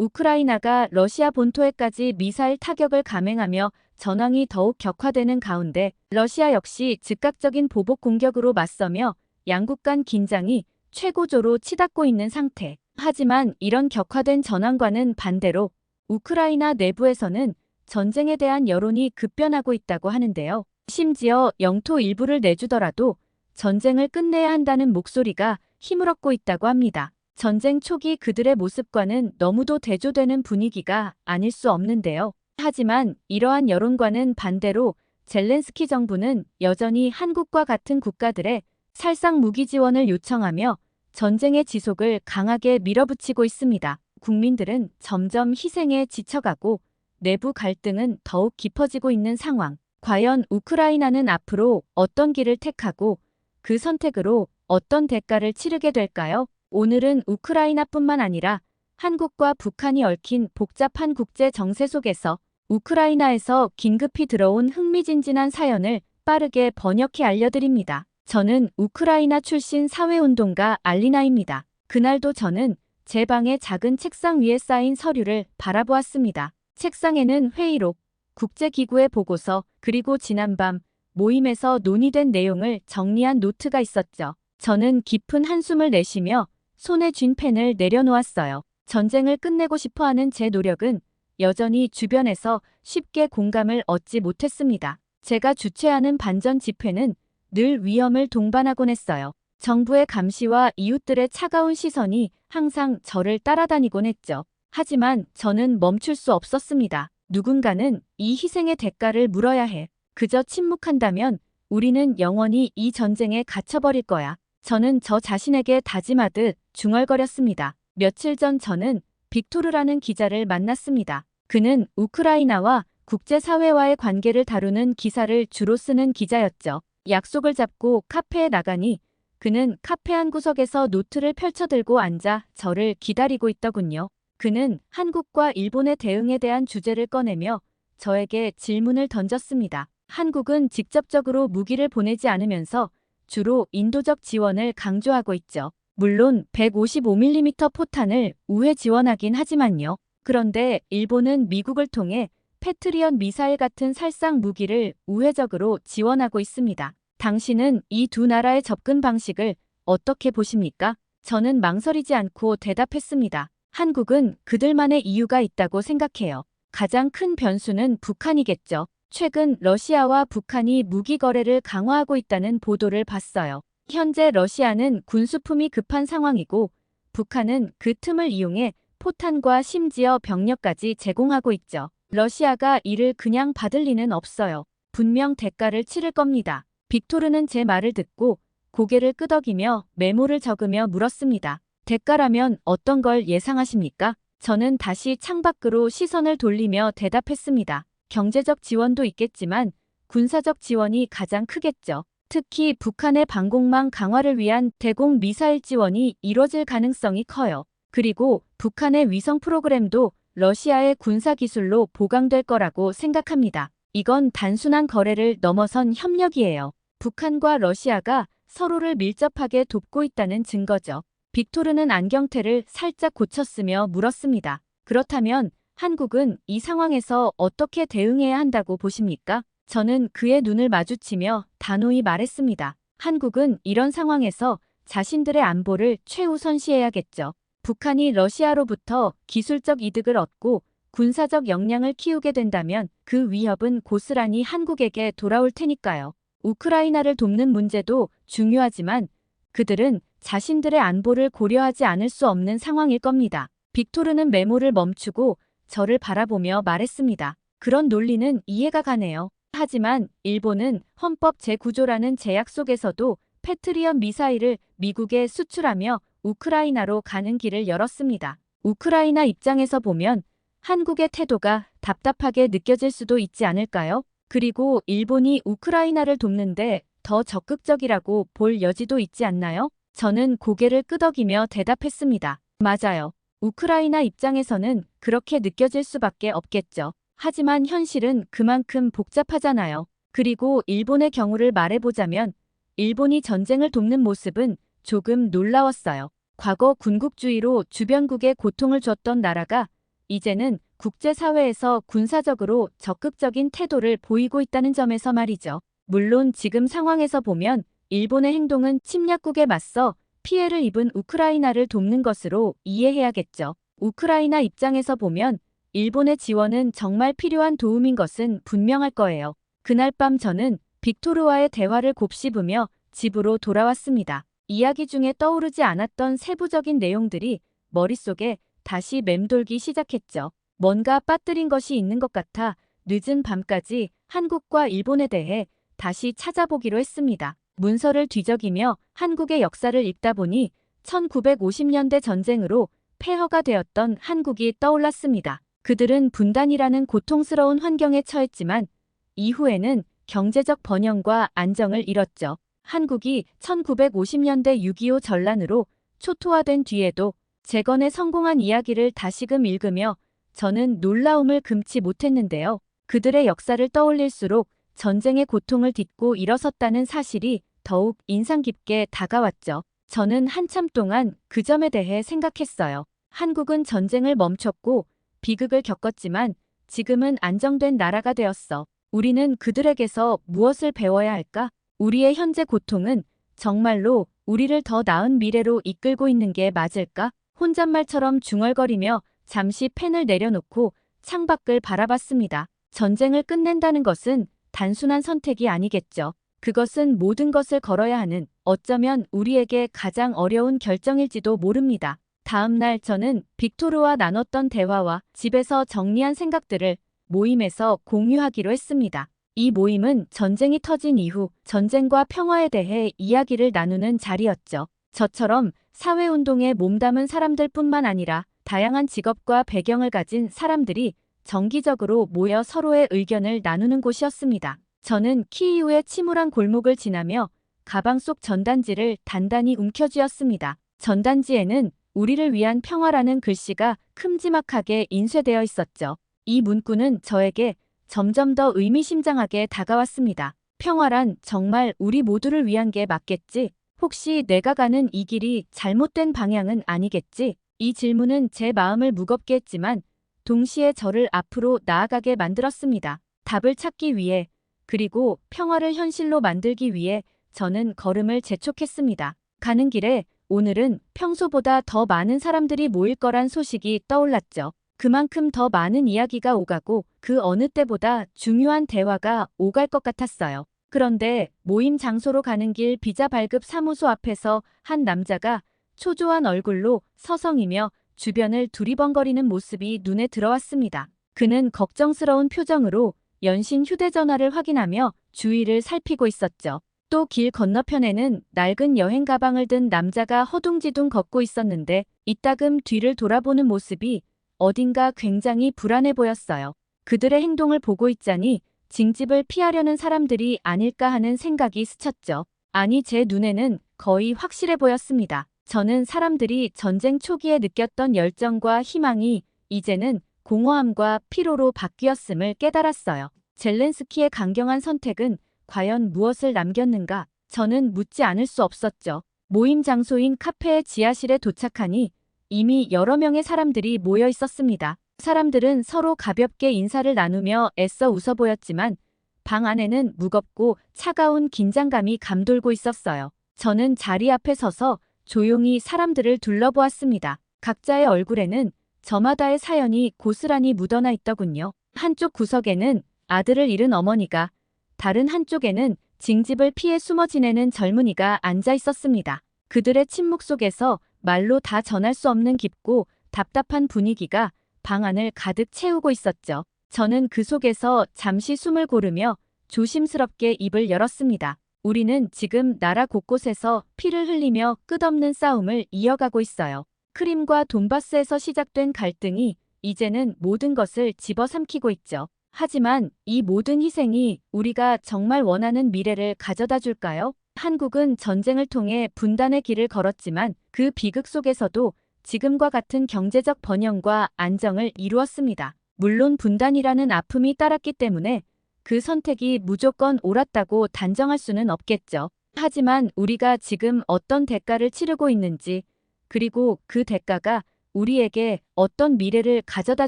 우크라이나가 러시아 본토에까지 미사일 타격을 감행하며 전황이 더욱 격화되는 가운데 러시아 역시 즉각적인 보복 공격으로 맞서며 양국 간 긴장이 최고조로 치닫고 있는 상태. 하지만 이런 격화된 전황과는 반대로 우크라이나 내부에서는 전쟁에 대한 여론이 급변하고 있다고 하는데요. 심지어 영토 일부를 내주더라도 전쟁을 끝내야 한다는 목소리가 힘을 얻고 있다고 합니다. 전쟁 초기 그들의 모습과는 너무도 대조되는 분위기가 아닐 수 없는데요. 하지만 이러한 여론과는 반대로 젤렌스키 정부는 여전히 한국과 같은 국가들의 살상 무기 지원을 요청하며 전쟁의 지속을 강하게 밀어붙이고 있습니다. 국민들은 점점 희생에 지쳐가고 내부 갈등은 더욱 깊어지고 있는 상황. 과연 우크라이나는 앞으로 어떤 길을 택하고 그 선택으로 어떤 대가를 치르게 될까요? 오늘은 우크라이나뿐만 아니라 한국과 북한이 얽힌 복잡한 국제 정세 속에서 우크라이나에서 긴급히 들어온 흥미진진한 사연을 빠르게 번역해 알려드립니다. 저는 우크라이나 출신 사회운동가 알리나입니다. 그날도 저는 제 방의 작은 책상 위에 쌓인 서류를 바라보았습니다. 책상에는 회의록, 국제기구의 보고서, 그리고 지난밤 모임에서 논의된 내용을 정리한 노트가 있었죠. 저는 깊은 한숨을 내쉬며 손에 쥔 펜을 내려놓았어요. 전쟁을 끝내고 싶어하는 제 노력은 여전히 주변에서 쉽게 공감을 얻지 못했습니다. 제가 주최하는 반전 집회는 늘 위험을 동반하곤 했어요. 정부의 감시와 이웃들의 차가운 시선이 항상 저를 따라다니곤 했죠. 하지만 저는 멈출 수 없었습니다. 누군가는 이 희생의 대가를 물어야 해. 그저 침묵한다면 우리는 영원히 이 전쟁에 갇혀버릴 거야. 저는 저 자신에게 다짐하듯 중얼거렸습니다. 며칠 전 저는 빅토르라는 기자를 만났습니다. 그는 우크라이나와 국제사회와의 관계를 다루는 기사를 주로 쓰는 기자였죠. 약속을 잡고 카페에 나가니 그는 카페 한 구석에서 노트를 펼쳐들고 앉아 저를 기다리고 있더군요. 그는 한국과 일본의 대응에 대한 주제를 꺼내며 저에게 질문을 던졌습니다. 한국은 직접적으로 무기를 보내지 않으면서 주로 인도적 지원을 강조하고 있죠. 물론 155mm 포탄을 우회 지원하긴 하지만요. 그런데 일본은 미국을 통해 패트리엇 미사일 같은 살상 무기를 우회적으로 지원하고 있습니다. 당신은 이 두 나라의 접근 방식을 어떻게 보십니까? 저는 망설이지 않고 대답했습니다. 한국은 그들만의 이유가 있다고 생각해요. 가장 큰 변수는 북한이겠죠. 최근 러시아와 북한이 무기 거래를 강화하고 있다는 보도를 봤어요. 현재 러시아는 군수품이 급한 상황이고 북한은 그 틈을 이용해 포탄과 심지어 병력까지 제공하고 있죠. 러시아가 이를 그냥 받을 리는 없어요. 분명 대가를 치를 겁니다. 빅토르는 제 말을 듣고 고개를 끄덕이며 메모를 적으며 물었습니다. 대가라면 어떤 걸 예상하십니까? 저는 다시 창밖으로 시선을 돌리며 대답했습니다. 경제적 지원도 있겠지만 군사적 지원이 가장 크겠죠. 특히 북한의 방공망 강화를 위한 대공 미사일 지원이 이뤄질 가능성이 커요. 그리고 북한의 위성 프로그램도 러시아의 군사기술로 보강될 거라고 생각합니다. 이건 단순한 거래를 넘어선 협력이에요. 북한과 러시아가 서로를 밀접하게 돕고 있다는 증거죠. 빅토르는 안경테를 살짝 고쳤으며 물었습니다. 그렇다면 한국은 이 상황에서 어떻게 대응해야 한다고 보십니까? 저는 그의 눈을 마주치며 단호히 말했습니다. 한국은 이런 상황에서 자신들의 안보를 최우선시해야겠죠. 북한이 러시아로부터 기술적 이득을 얻고 군사적 역량을 키우게 된다면 그 위협은 고스란히 한국에게 돌아올 테니까요. 우크라이나를 돕는 문제도 중요하지만 그들은 자신들의 안보를 고려하지 않을 수 없는 상황일 겁니다. 빅토르는 메모를 멈추고 저를 바라보며 말했습니다. 그런 논리는 이해가 가네요. 하지만 일본은 헌법 제9조라는 제약 속에서도 패트리엇 미사일을 미국에 수출하며 우크라이나로 가는 길을 열었습니다. 우크라이나 입장에서 보면 한국의 태도가 답답하게 느껴질 수도 있지 않을까요? 그리고 일본이 우크라이나를 돕는데 더 적극적이라고 볼 여지도 있지 않나요? 저는 고개를 끄덕이며 대답했습니다. 맞아요. 우크라이나 입장에서는 그렇게 느껴질 수밖에 없겠죠. 하지만 현실은 그만큼 복잡하잖아요. 그리고 일본의 경우를 말해보자면 일본이 전쟁을 돕는 모습은 조금 놀라웠어요. 과거 군국주의로 주변국에 고통을 줬던 나라가 이제는 국제사회에서 군사적으로 적극적인 태도를 보이고 있다는 점에서 말이죠. 물론 지금 상황에서 보면 일본의 행동은 침략국에 맞서 피해를 입은 우크라이나를 돕는 것으로 이해해야겠죠. 우크라이나 입장에서 보면 일본의 지원은 정말 필요한 도움인 것은 분명할 거예요. 그날 밤 저는 빅토르와의 대화를 곱씹으며 집으로 돌아왔습니다. 이야기 중에 떠오르지 않았던 세부적인 내용들이 머릿속에 다시 맴돌기 시작했죠. 뭔가 빠뜨린 것이 있는 것 같아 늦은 밤까지 한국과 일본에 대해 다시 찾아보기로 했습니다. 문서를 뒤적이며 한국의 역사를 읽다 보니 1950년대 전쟁으로 폐허가 되었던 한국이 떠올랐습니다. 그들은 분단이라는 고통스러운 환경에 처했지만 이후에는 경제적 번영과 안정을 이뤘죠. 한국이 1950년대 6.25 전란으로 초토화된 뒤에도 재건에 성공한 이야기를 다시금 읽으며 저는 놀라움을 금치 못했는데요. 그들의 역사를 떠올릴수록 전쟁의 고통을 딛고 일어섰다는 사실이 더욱 인상 깊게 다가왔죠. 저는 한참 동안 그 점에 대해 생각했어요. 한국은 전쟁을 멈췄고 비극을 겪었지만 지금은 안정된 나라가 되었어. 우리는 그들에게서 무엇을 배워야 할까? 우리의 현재 고통은 정말로 우리를 더 나은 미래로 이끌고 있는 게 맞을까? 혼잣말처럼 중얼거리며 잠시 펜을 내려놓고 창밖을 바라봤습니다. 전쟁을 끝낸다는 것은 단순한 선택이 아니겠죠. 그것은 모든 것을 걸어야 하는, 어쩌면 우리에게 가장 어려운 결정일지도 모릅니다. 다음 날 저는 빅토르와 나눴던 대화와 집에서 정리한 생각들을 모임에서 공유하기로 했습니다. 이 모임은 전쟁이 터진 이후 전쟁과 평화에 대해 이야기를 나누는 자리였죠. 저처럼 사회운동에 몸담은 사람들뿐만 아니라 다양한 직업과 배경을 가진 사람들이 정기적으로 모여 서로의 의견을 나누는 곳이었습니다. 저는 키이우의 침울한 골목을 지나며 가방 속 전단지를 단단히 움켜쥐었습니다. 전단지에는 우리를 위한 평화라는 글씨가 큼지막하게 인쇄되어 있었죠. 이 문구는 저에게 점점 더 의미심장하게 다가왔습니다. 평화란 정말 우리 모두를 위한 게 맞겠지? 혹시 내가 가는 이 길이 잘못된 방향은 아니겠지? 이 질문은 제 마음을 무겁게 했지만 동시에 저를 앞으로 나아가게 만들었습니다. 답을 찾기 위해, 그리고 평화를 현실로 만들기 위해 저는 걸음을 재촉했습니다. 가는 길에 오늘은 평소보다 더 많은 사람들이 모일 거란 소식이 떠올랐죠. 그만큼 더 많은 이야기가 오가고 그 어느 때보다 중요한 대화가 오갈 것 같았어요. 그런데 모임 장소로 가는 길 비자 발급 사무소 앞에서 한 남자가 초조한 얼굴로 서성이며 주변을 두리번거리는 모습이 눈에 들어왔습니다. 그는 걱정스러운 표정으로 연신 휴대전화를 확인하며 주위를 살피고 있었죠. 또 길 건너편에는 낡은 여행 가방을 든 남자가 허둥지둥 걷고 있었는데 이따금 뒤를 돌아보는 모습이 어딘가 굉장히 불안해 보였어요. 그들의 행동을 보고 있자니 징집을 피하려는 사람들이 아닐까 하는 생각이 스쳤죠. 아니, 제 눈에는 거의 확실해 보였습니다. 저는 사람들이 전쟁 초기에 느꼈던 열정과 희망이 이제는 공허함과 피로로 바뀌었음을 깨달았어요. 젤렌스키의 강경한 선택은 과연 무엇을 남겼는가? 저는 묻지 않을 수 없었죠. 모임 장소인 카페의 지하실에 도착하니 이미 여러 명의 사람들이 모여 있었습니다. 사람들은 서로 가볍게 인사를 나누며 애써 웃어 보였지만 방 안에는 무겁고 차가운 긴장감이 감돌고 있었어요. 저는 자리 앞에 서서 조용히 사람들을 둘러보았습니다. 각자의 얼굴에는 저마다의 사연이 고스란히 묻어나 있더군요. 한쪽 구석에는 아들을 잃은 어머니가, 다른 한쪽에는 징집을 피해 숨어 지내는 젊은이가 앉아 있었습니다. 그들의 침묵 속에서 말로 다 전할 수 없는 깊고 답답한 분위기가 방 안을 가득 채우고 있었죠. 저는 그 속에서 잠시 숨을 고르며 조심스럽게 입을 열었습니다. 우리는 지금 나라 곳곳에서 피를 흘리며 끝없는 싸움을 이어가고 있어요. 크림과 돈바스에서 시작된 갈등이 이제는 모든 것을 집어삼키고 있죠. 하지만 이 모든 희생이 우리가 정말 원하는 미래를 가져다 줄까요? 한국은 전쟁을 통해 분단의 길을 걸었지만 그 비극 속에서도 지금과 같은 경제적 번영과 안정을 이루었습니다. 물론 분단이라는 아픔이 따랐기 때문에 그 선택이 무조건 옳았다고 단정할 수는 없겠죠. 하지만 우리가 지금 어떤 대가를 치르고 있는지, 그리고 그 대가가 우리에게 어떤 미래를 가져다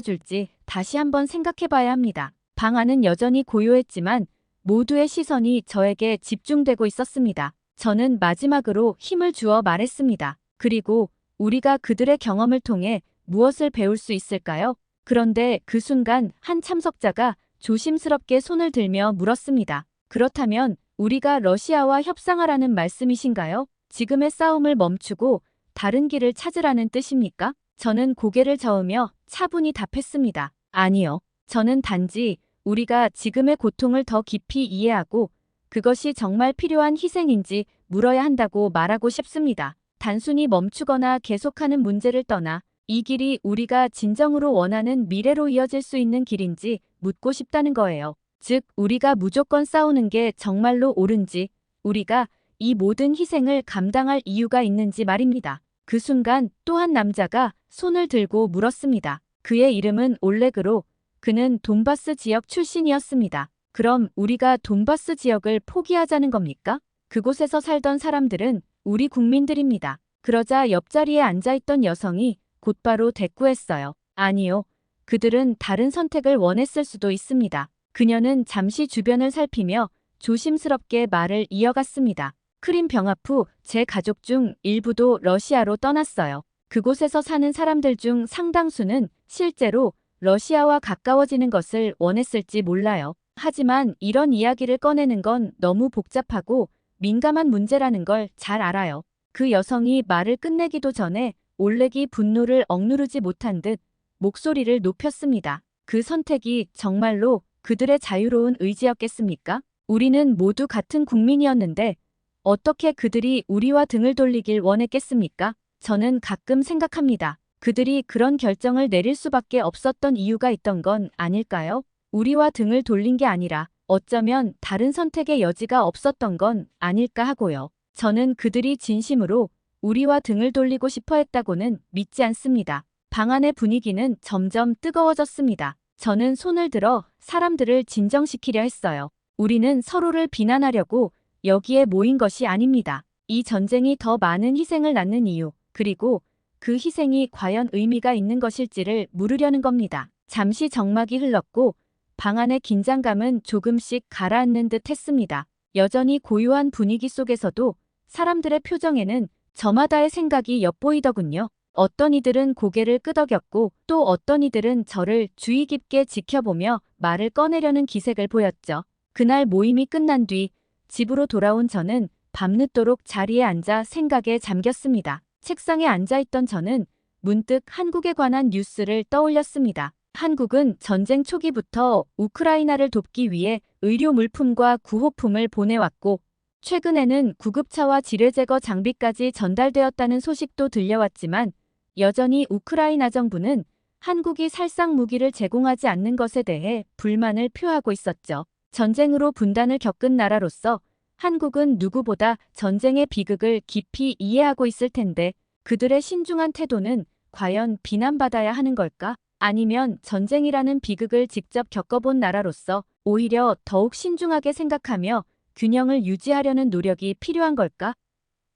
줄지 다시 한번 생각해 봐야 합니다. 방 안은 여전히 고요했지만 모두의 시선이 저에게 집중되고 있었습니다. 저는 마지막으로 힘을 주어 말했습니다. 그리고 우리가 그들의 경험을 통해 무엇을 배울 수 있을까요? 그런데 그 순간 한 참석자가 조심스럽게 손을 들며 물었습니다. 그렇다면 우리가 러시아와 협상하라는 말씀이신가요? 지금의 싸움을 멈추고 다른 길을 찾으라는 뜻입니까? 저는 고개를 저으며 차분히 답했습니다. 아니요. 저는 단지 우리가 지금의 고통을 더 깊이 이해하고 그것이 정말 필요한 희생인지 물어야 한다고 말하고 싶습니다. 단순히 멈추거나 계속하는 문제를 떠나 이 길이 우리가 진정으로 원하는 미래로 이어질 수 있는 길인지 묻고 싶다는 거예요. 즉, 우리가 무조건 싸우는 게 정말로 옳은지, 우리가 이 모든 희생을 감당할 이유가 있는지 말입니다. 그 순간 또 한 남자가 손을 들고 물었습니다. 그의 이름은 올레그로, 그는 돈바스 지역 출신이었습니다. 그럼 우리가 돈바스 지역을 포기하자는 겁니까? 그곳에서 살던 사람들은 우리 국민들입니다. 그러자 옆자리에 앉아있던 여성이 곧바로 대꾸했어요. 아니요. 그들은 다른 선택을 원했을 수도 있습니다. 그녀는 잠시 주변을 살피며 조심스럽게 말을 이어갔습니다. 크림 병합 후 제 가족 중 일부도 러시아로 떠났어요. 그곳에서 사는 사람들 중 상당수는 실제로 러시아와 가까워지는 것을 원했을지 몰라요. 하지만 이런 이야기를 꺼내는 건 너무 복잡하고 민감한 문제라는 걸 잘 알아요. 그 여성이 말을 끝내기도 전에 올렉이 분노를 억누르지 못한 듯 목소리를 높였습니다. 그 선택이 정말로 그들의 자유로운 의지였겠습니까? 우리는 모두 같은 국민이었는데 어떻게 그들이 우리와 등을 돌리길 원했겠습니까? 저는 가끔 생각합니다. 그들이 그런 결정을 내릴 수밖에 없었던 이유가 있던 건 아닐까요? 우리와 등을 돌린 게 아니라 어쩌면 다른 선택의 여지가 없었던 건 아닐까 하고요. 저는 그들이 진심으로 우리와 등을 돌리고 싶어 했다고는 믿지 않습니다. 방 안의 분위기는 점점 뜨거워졌습니다. 저는 손을 들어 사람들을 진정시키려 했어요. 우리는 서로를 비난하려고 여기에 모인 것이 아닙니다. 이 전쟁이 더 많은 희생을 낳는 이유, 그리고 그 희생이 과연 의미가 있는 것일지를 물으려는 겁니다. 잠시 정막이 흘렀고 방 안의 긴장감은 조금씩 가라앉는 듯 했습니다. 여전히 고요한 분위기 속에서도 사람들의 표정에는 저마다의 생각이 엿보이더군요. 어떤 이들은 고개를 끄덕였고 또 어떤 이들은 저를 주의 깊게 지켜보며 말을 꺼내려는 기색을 보였죠. 그날 모임이 끝난 뒤 집으로 돌아온 저는 밤늦도록 자리에 앉아 생각에 잠겼습니다. 책상에 앉아있던 저는 문득 한국에 관한 뉴스를 떠올렸습니다. 한국은 전쟁 초기부터 우크라이나를 돕기 위해 의료 물품과 구호품을 보내왔고 최근에는 구급차와 지뢰제거 장비까지 전달되었다는 소식도 들려왔지만 여전히 우크라이나 정부는 한국이 살상 무기를 제공하지 않는 것에 대해 불만을 표하고 있었죠. 전쟁으로 분단을 겪은 나라로서 한국은 누구보다 전쟁의 비극을 깊이 이해하고 있을 텐데 그들의 신중한 태도는 과연 비난받아야 하는 걸까? 아니면 전쟁이라는 비극을 직접 겪어본 나라로서 오히려 더욱 신중하게 생각하며 균형을 유지하려는 노력이 필요한 걸까?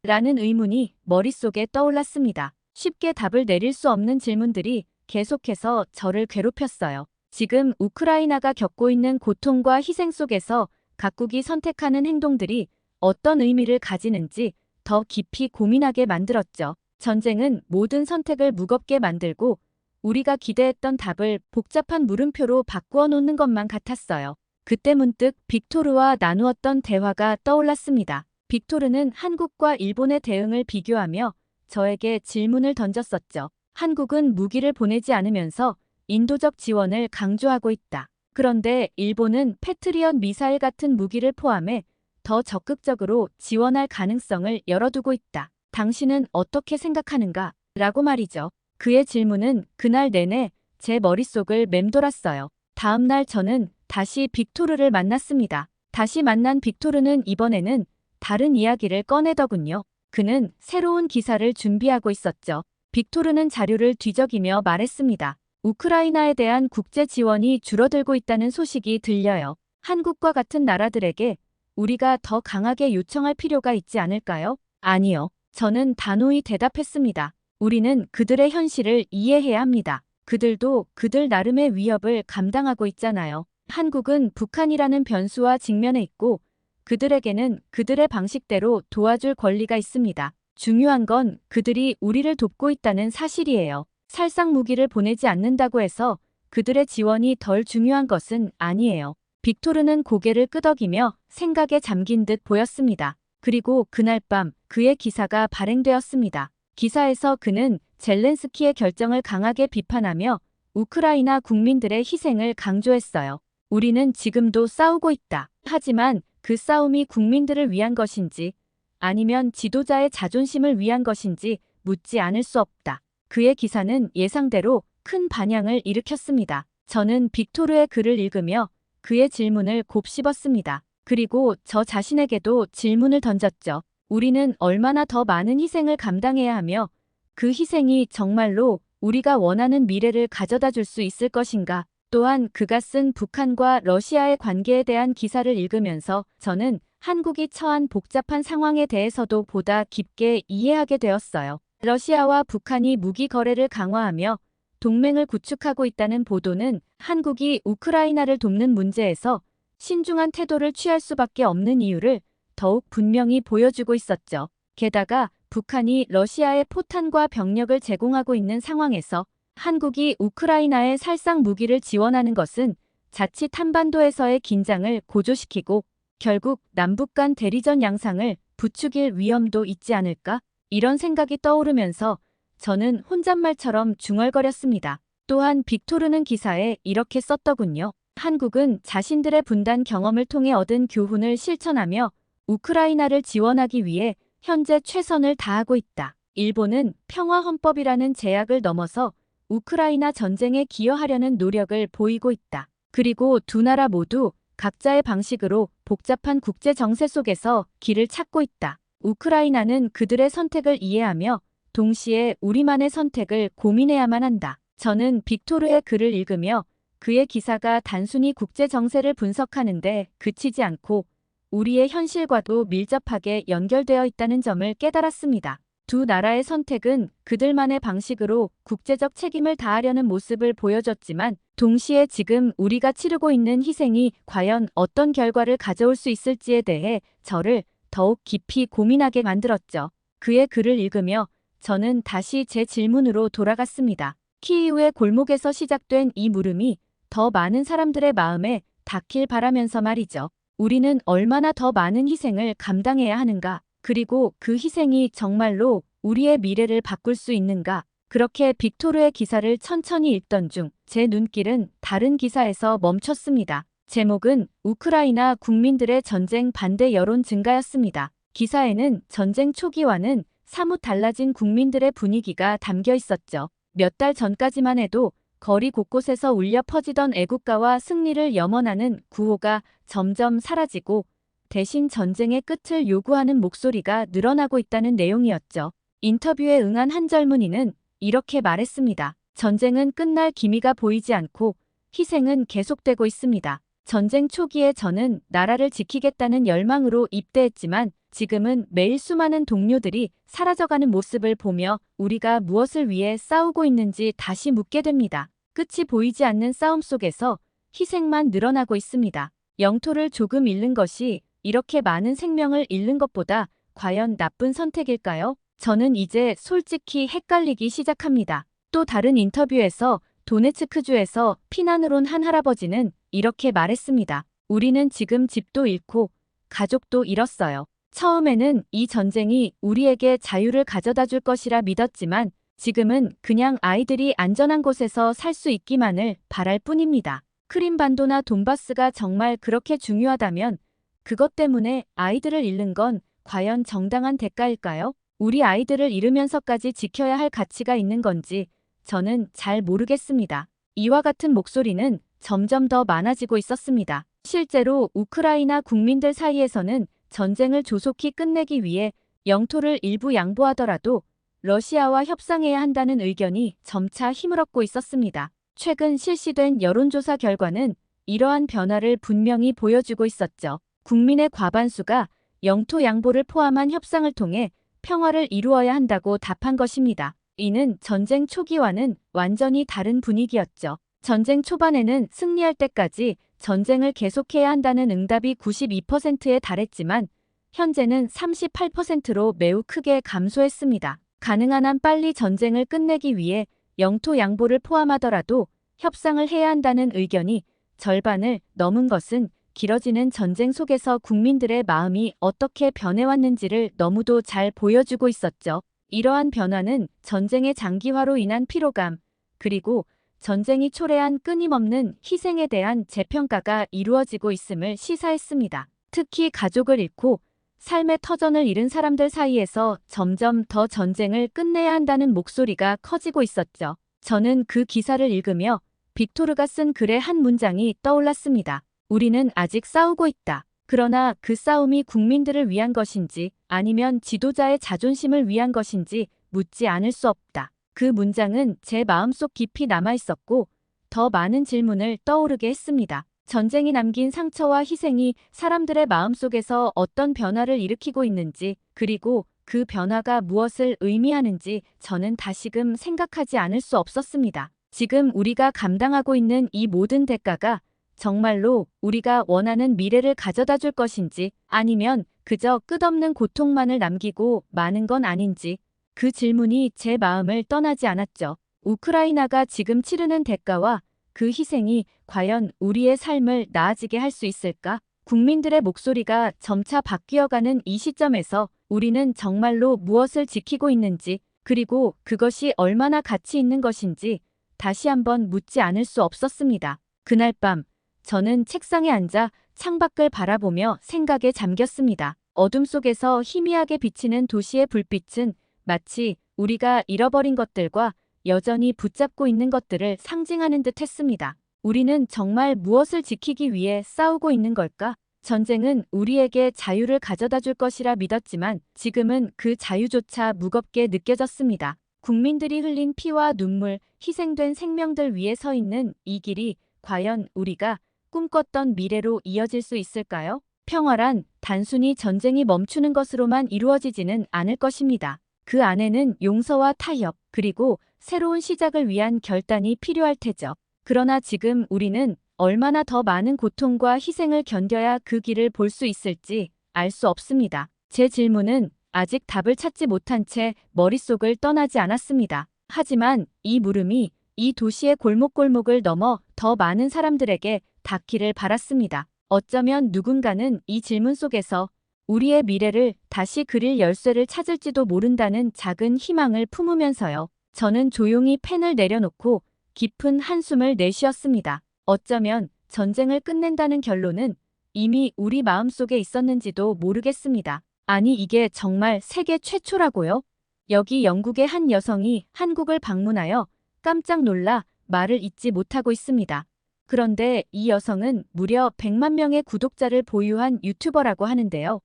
라는 의문이 머릿속에 떠올랐습니다. 쉽게 답을 내릴 수 없는 질문들이 계속해서 저를 괴롭혔어요. 지금 우크라이나가 겪고 있는 고통과 희생 속에서 각국이 선택하는 행동들이 어떤 의미를 가지는지 더 깊이 고민하게 만들었죠. 전쟁은 모든 선택을 무겁게 만들고 우리가 기대했던 답을 복잡한 물음표로 바꾸어 놓는 것만 같았어요. 그때 문득 빅토르와 나누었던 대화가 떠올랐습니다. 빅토르는 한국과 일본의 대응을 비교하며 저에게 질문을 던졌었죠. 한국은 무기를 보내지 않으면서 인도적 지원을 강조하고 있다. 그런데 일본은 패트리엇 미사일 같은 무기를 포함해 더 적극적으로 지원할 가능성을 열어두고 있다. 당신은 어떻게 생각하는가? 라고 말이죠. 그의 질문은 그날 내내 제 머릿속을 맴돌았어요. 다음 날 저는 다시 빅토르를 만났습니다. 다시 만난 빅토르는 이번에는 다른 이야기를 꺼내더군요. 그는 새로운 기사를 준비하고 있었죠. 빅토르는 자료를 뒤적이며 말했습니다. 우크라이나에 대한 국제 지원이 줄어들고 있다는 소식이 들려요. 한국과 같은 나라들에게 우리가 더 강하게 요청할 필요가 있지 않을까요? 아니요. 저는 단호히 대답했습니다. 우리는 그들의 현실을 이해해야 합니다. 그들도 그들 나름의 위협을 감당하고 있잖아요. 한국은 북한이라는 변수와 직면해 있고 그들에게는 그들의 방식대로 도와줄 권리가 있습니다. 중요한 건 그들이 우리를 돕고 있다는 사실이에요. 살상 무기를 보내지 않는다고 해서 그들의 지원이 덜 중요한 것은 아니에요. 빅토르는 고개를 끄덕이며 생각에 잠긴 듯 보였습니다. 그리고 그날 밤 그의 기사가 발행되었습니다. 기사에서 그는 젤렌스키의 결정을 강하게 비판하며 우크라이나 국민들의 희생을 강조했어요. 우리는 지금도 싸우고 있다. 하지만 그 싸움이 국민들을 위한 것인지 아니면 지도자의 자존심을 위한 것인지 묻지 않을 수 없다. 그의 기사는 예상대로 큰 반향을 일으켰습니다. 저는 빅토르의 글을 읽으며 그의 질문을 곱씹었습니다. 그리고 저 자신에게도 질문을 던졌죠. 우리는 얼마나 더 많은 희생을 감당해야 하며 그 희생이 정말로 우리가 원하는 미래를 가져다 줄 수 있을 것인가? 또한 그가 쓴 북한과 러시아의 관계에 대한 기사를 읽으면서 저는 한국이 처한 복잡한 상황에 대해서도 보다 깊게 이해하게 되었어요. 러시아와 북한이 무기 거래를 강화하며 동맹을 구축하고 있다는 보도는 한국이 우크라이나를 돕는 문제에서 신중한 태도를 취할 수밖에 없는 이유를 더욱 분명히 보여주고 있었죠. 게다가 북한이 러시아에 포탄과 병력을 제공하고 있는 상황에서 한국이 우크라이나에 살상 무기를 지원하는 것은 자칫 한반도에서의 긴장을 고조시키고 결국 남북 간 대리전 양상을 부추길 위험도 있지 않을까? 이런 생각이 떠오르면서 저는 혼잣말처럼 중얼거렸습니다. 또한 빅토르는 기사에 이렇게 썼더군요. 한국은 자신들의 분단 경험을 통해 얻은 교훈을 실천하며 우크라이나를 지원하기 위해 현재 최선을 다하고 있다. 일본은 평화헌법이라는 제약을 넘어서 우크라이나 전쟁에 기여하려는 노력을 보이고 있다. 그리고 두 나라 모두 각자의 방식으로 복잡한 국제 정세 속에서 길을 찾고 있다. 우크라이나는 그들의 선택을 이해하며 동시에 우리만의 선택을 고민해야만 한다. 저는 빅토르의 글을 읽으며 그의 기사가 단순히 국제 정세를 분석하는데 그치지 않고 우리의 현실과도 밀접하게 연결되어 있다는 점을 깨달았습니다. 두 나라의 선택은 그들만의 방식으로 국제적 책임을 다하려는 모습을 보여줬지만 동시에 지금 우리가 치르고 있는 희생이 과연 어떤 결과를 가져올 수 있을지에 대해 저를 더욱 깊이 고민하게 만들었죠. 그의 글을 읽으며 저는 다시 제 질문으로 돌아갔습니다. 키이우의 골목에서 시작된 이 물음이 더 많은 사람들의 마음에 닿길 바라면서 말이죠. 우리는 얼마나 더 많은 희생을 감당해야 하는가? 그리고 그 희생이 정말로 우리의 미래를 바꿀 수 있는가? 그렇게 빅토르의 기사를 천천히 읽던 중 제 눈길은 다른 기사에서 멈췄습니다. 제목은 우크라이나 국민들의 전쟁 반대 여론 증가였습니다. 기사에는 전쟁 초기와는 사뭇 달라진 국민들의 분위기가 담겨 있었죠. 몇 달 전까지만 해도 거리 곳곳에서 울려 퍼지던 애국가와 승리를 염원하는 구호가 점점 사라지고 대신 전쟁의 끝을 요구하는 목소리가 늘어나고 있다는 내용이었죠. 인터뷰에 응한 한 젊은이는 이렇게 말했습니다. 전쟁은 끝날 기미가 보이지 않고 희생은 계속되고 있습니다. 전쟁 초기에 저는 나라를 지키겠다는 열망으로 입대했지만 지금은 매일 수많은 동료들이 사라져가는 모습을 보며 우리가 무엇을 위해 싸우고 있는지 다시 묻게 됩니다. 끝이 보이지 않는 싸움 속에서 희생만 늘어나고 있습니다. 영토를 조금 잃는 것이 이렇게 많은 생명을 잃는 것보다 과연 나쁜 선택일까요? 저는 이제 솔직히 헷갈리기 시작합니다. 또 다른 인터뷰에서 도네츠크주에서 피난을 온 한 할아버지는 이렇게 말했습니다. 우리는 지금 집도 잃고 가족도 잃었어요. 처음에는 이 전쟁이 우리에게 자유를 가져다 줄 것이라 믿었지만 지금은 그냥 아이들이 안전한 곳에서 살 수 있기만을 바랄 뿐입니다. 크림반도나 돈바스가 정말 그렇게 중요하다면 그것 때문에 아이들을 잃는 건 과연 정당한 대가일까요? 우리 아이들을 잃으면서까지 지켜야 할 가치가 있는 건지 저는 잘 모르겠습니다. 이와 같은 목소리는 점점 더 많아지고 있었습니다. 실제로 우크라이나 국민들 사이에서는 전쟁을 조속히 끝내기 위해 영토를 일부 양보하더라도 러시아와 협상해야 한다는 의견이 점차 힘을 얻고 있었습니다. 최근 실시된 여론조사 결과는 이러한 변화를 분명히 보여주고 있었죠. 국민의 과반수가 영토 양보를 포함한 협상을 통해 평화를 이루어야 한다고 답한 것입니다. 이는 전쟁 초기와는 완전히 다른 분위기였죠. 전쟁 초반에는 승리할 때까지 전쟁을 계속해야 한다는 응답이 92%에 달했지만 현재는 38%로 매우 크게 감소했습니다. 가능한 한 빨리 전쟁을 끝내기 위해 영토 양보를 포함하더라도 협상을 해야 한다는 의견이 절반을 넘은 것은 길어지는 전쟁 속에서 국민들의 마음이 어떻게 변해왔는지를 너무도 잘 보여주고 있었죠. 이러한 변화는 전쟁의 장기화로 인한 피로감, 그리고 전쟁이 초래한 끊임없는 희생에 대한 재평가가 이루어지고 있음을 시사했습니다. 특히 가족을 잃고 삶의 터전을 잃은 사람들 사이에서 점점 더 전쟁을 끝내야 한다는 목소리가 커지고 있었죠. 저는 그 기사를 읽으며 빅토르가 쓴 글의 한 문장이 떠올랐습니다. 우리는 아직 싸우고 있다. 그러나 그 싸움이 국민들을 위한 것인지 아니면 지도자의 자존심을 위한 것인지 묻지 않을 수 없다. 그 문장은 제 마음속 깊이 남아있었고 더 많은 질문을 떠오르게 했습니다. 전쟁이 남긴 상처와 희생이 사람들의 마음속에서 어떤 변화를 일으키고 있는지, 그리고 그 변화가 무엇을 의미하는지 저는 다시금 생각하지 않을 수 없었습니다. 지금 우리가 감당하고 있는 이 모든 대가가 정말로 우리가 원하는 미래를 가져다 줄 것인지 아니면 그저 끝없는 고통만을 남기고 마는 건 아닌지, 그 질문이 제 마음을 떠나지 않았죠. 우크라이나가 지금 치르는 대가와 그 희생이 과연 우리의 삶을 나아지게 할 수 있을까? 국민들의 목소리가 점차 바뀌어가는 이 시점에서 우리는 정말로 무엇을 지키고 있는지, 그리고 그것이 얼마나 가치 있는 것인지 다시 한번 묻지 않을 수 없었습니다. 그날 밤 저는 책상에 앉아 창밖을 바라보며 생각에 잠겼습니다. 어둠 속에서 희미하게 비치는 도시의 불빛은 마치 우리가 잃어버린 것들과 여전히 붙잡고 있는 것들을 상징하는 듯 했습니다. 우리는 정말 무엇을 지키기 위해 싸우고 있는 걸까? 전쟁은 우리에게 자유를 가져다 줄 것이라 믿었지만 지금은 그 자유조차 무겁게 느껴졌습니다. 국민들이 흘린 피와 눈물, 희생된 생명들 위에 서 있는 이 길이 과연 우리가 꿈꿨던 미래로 이어질 수 있을까요? 평화란 단순히 전쟁이 멈추는 것으로만 이루어지지는 않을 것입니다. 그 안에는 용서와 타협, 그리고 새로운 시작을 위한 결단이 필요할 테죠. 그러나 지금 우리는 얼마나 더 많은 고통과 희생을 견뎌야 그 길을 볼 수 있을지 알 수 없습니다. 제 질문은 아직 답을 찾지 못한 채 머릿속을 떠나지 않았습니다. 하지만 이 물음이 이 도시의 골목골목을 넘어 더 많은 사람들에게 닿기를 바랐습니다. 어쩌면 누군가는 이 질문 속에서 우리의 미래를 다시 그릴 열쇠를 찾을지도 모른다는 작은 희망을 품으면서요. 저는 조용히 펜을 내려놓고 깊은 한숨을 내쉬었습니다. 어쩌면 전쟁을 끝낸다는 결론은 이미 우리 마음속에 있었는지도 모르겠습니다. 아니, 이게 정말 세계 최초라고요? 여기 영국의 한 여성이 한국을 방문하여 깜짝 놀라 말을 잇지 못하고 있습니다. 그런데 이 여성은 무려 100만 명의 구독자를 보유한 유튜버라고 하는데요.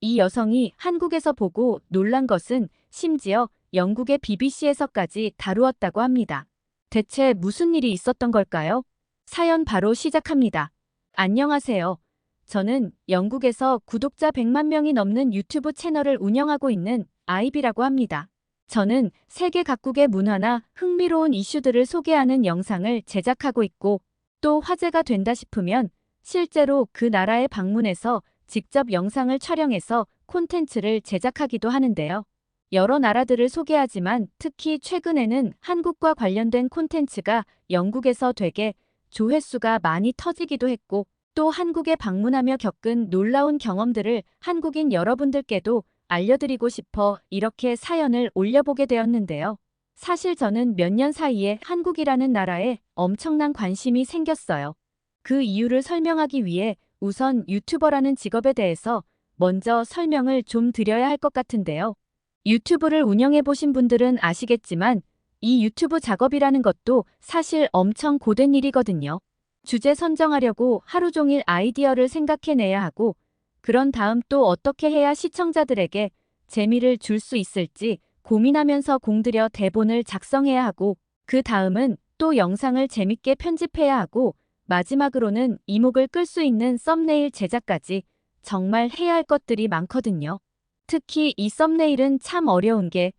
이 여성이 한국에서 보고 놀란 것은 심지어 영국의 BBC에서까지 다루었다고 합니다. 대체 무슨 일이 있었던 걸까요? 사연 바로 시작합니다. 안녕하세요. 저는 영국에서 구독자 100만 명이 넘는 유튜브 채널을 운영하고 있는 아이비라고 합니다. 저는 세계 각국의 문화나 흥미로운 이슈들을 소개하는 영상을 제작하고 있고 또 화제가 된다 싶으면 실제로 그 나라에 방문해서 직접 영상을 촬영해서 콘텐츠를 제작하기도 하는데요. 여러 나라들을 소개하지만 특히 최근에는 한국과 관련된 콘텐츠가 영국에서 되게 조회수가 많이 터지기도 했고 또 한국에 방문하며 겪은 놀라운 경험들을 한국인 여러분들께도 알려드리고 싶어 이렇게 사연을 올려보게 되었는데요. 사실 저는 몇 년 사이에 한국이라는 나라에 엄청난 관심이 생겼어요. 그 이유를 설명하기 위해 우선 유튜버라는 직업에 대해서 먼저 설명을 좀 드려야 할 것 같은데요. 유튜브를 운영해 보신 분들은 아시겠지만 이 유튜브 작업이라는 것도 사실 엄청 고된 일이거든요. 주제 선정하려고 하루 종일 아이디어를 생각해내야 하고 그런 다음 또 어떻게 해야 시청자들에게 재미를 줄 수 있을지 고민하면서 공들여 대본을 작성해야 하고 그 다음은 또 영상을 재밌게 편집해야 하고 마지막으로는 이목을 끌 수 있는 썸네일 제작까지 정말 해야 할 것들이 많거든요. 특히 이 썸네일은 참 어려운 게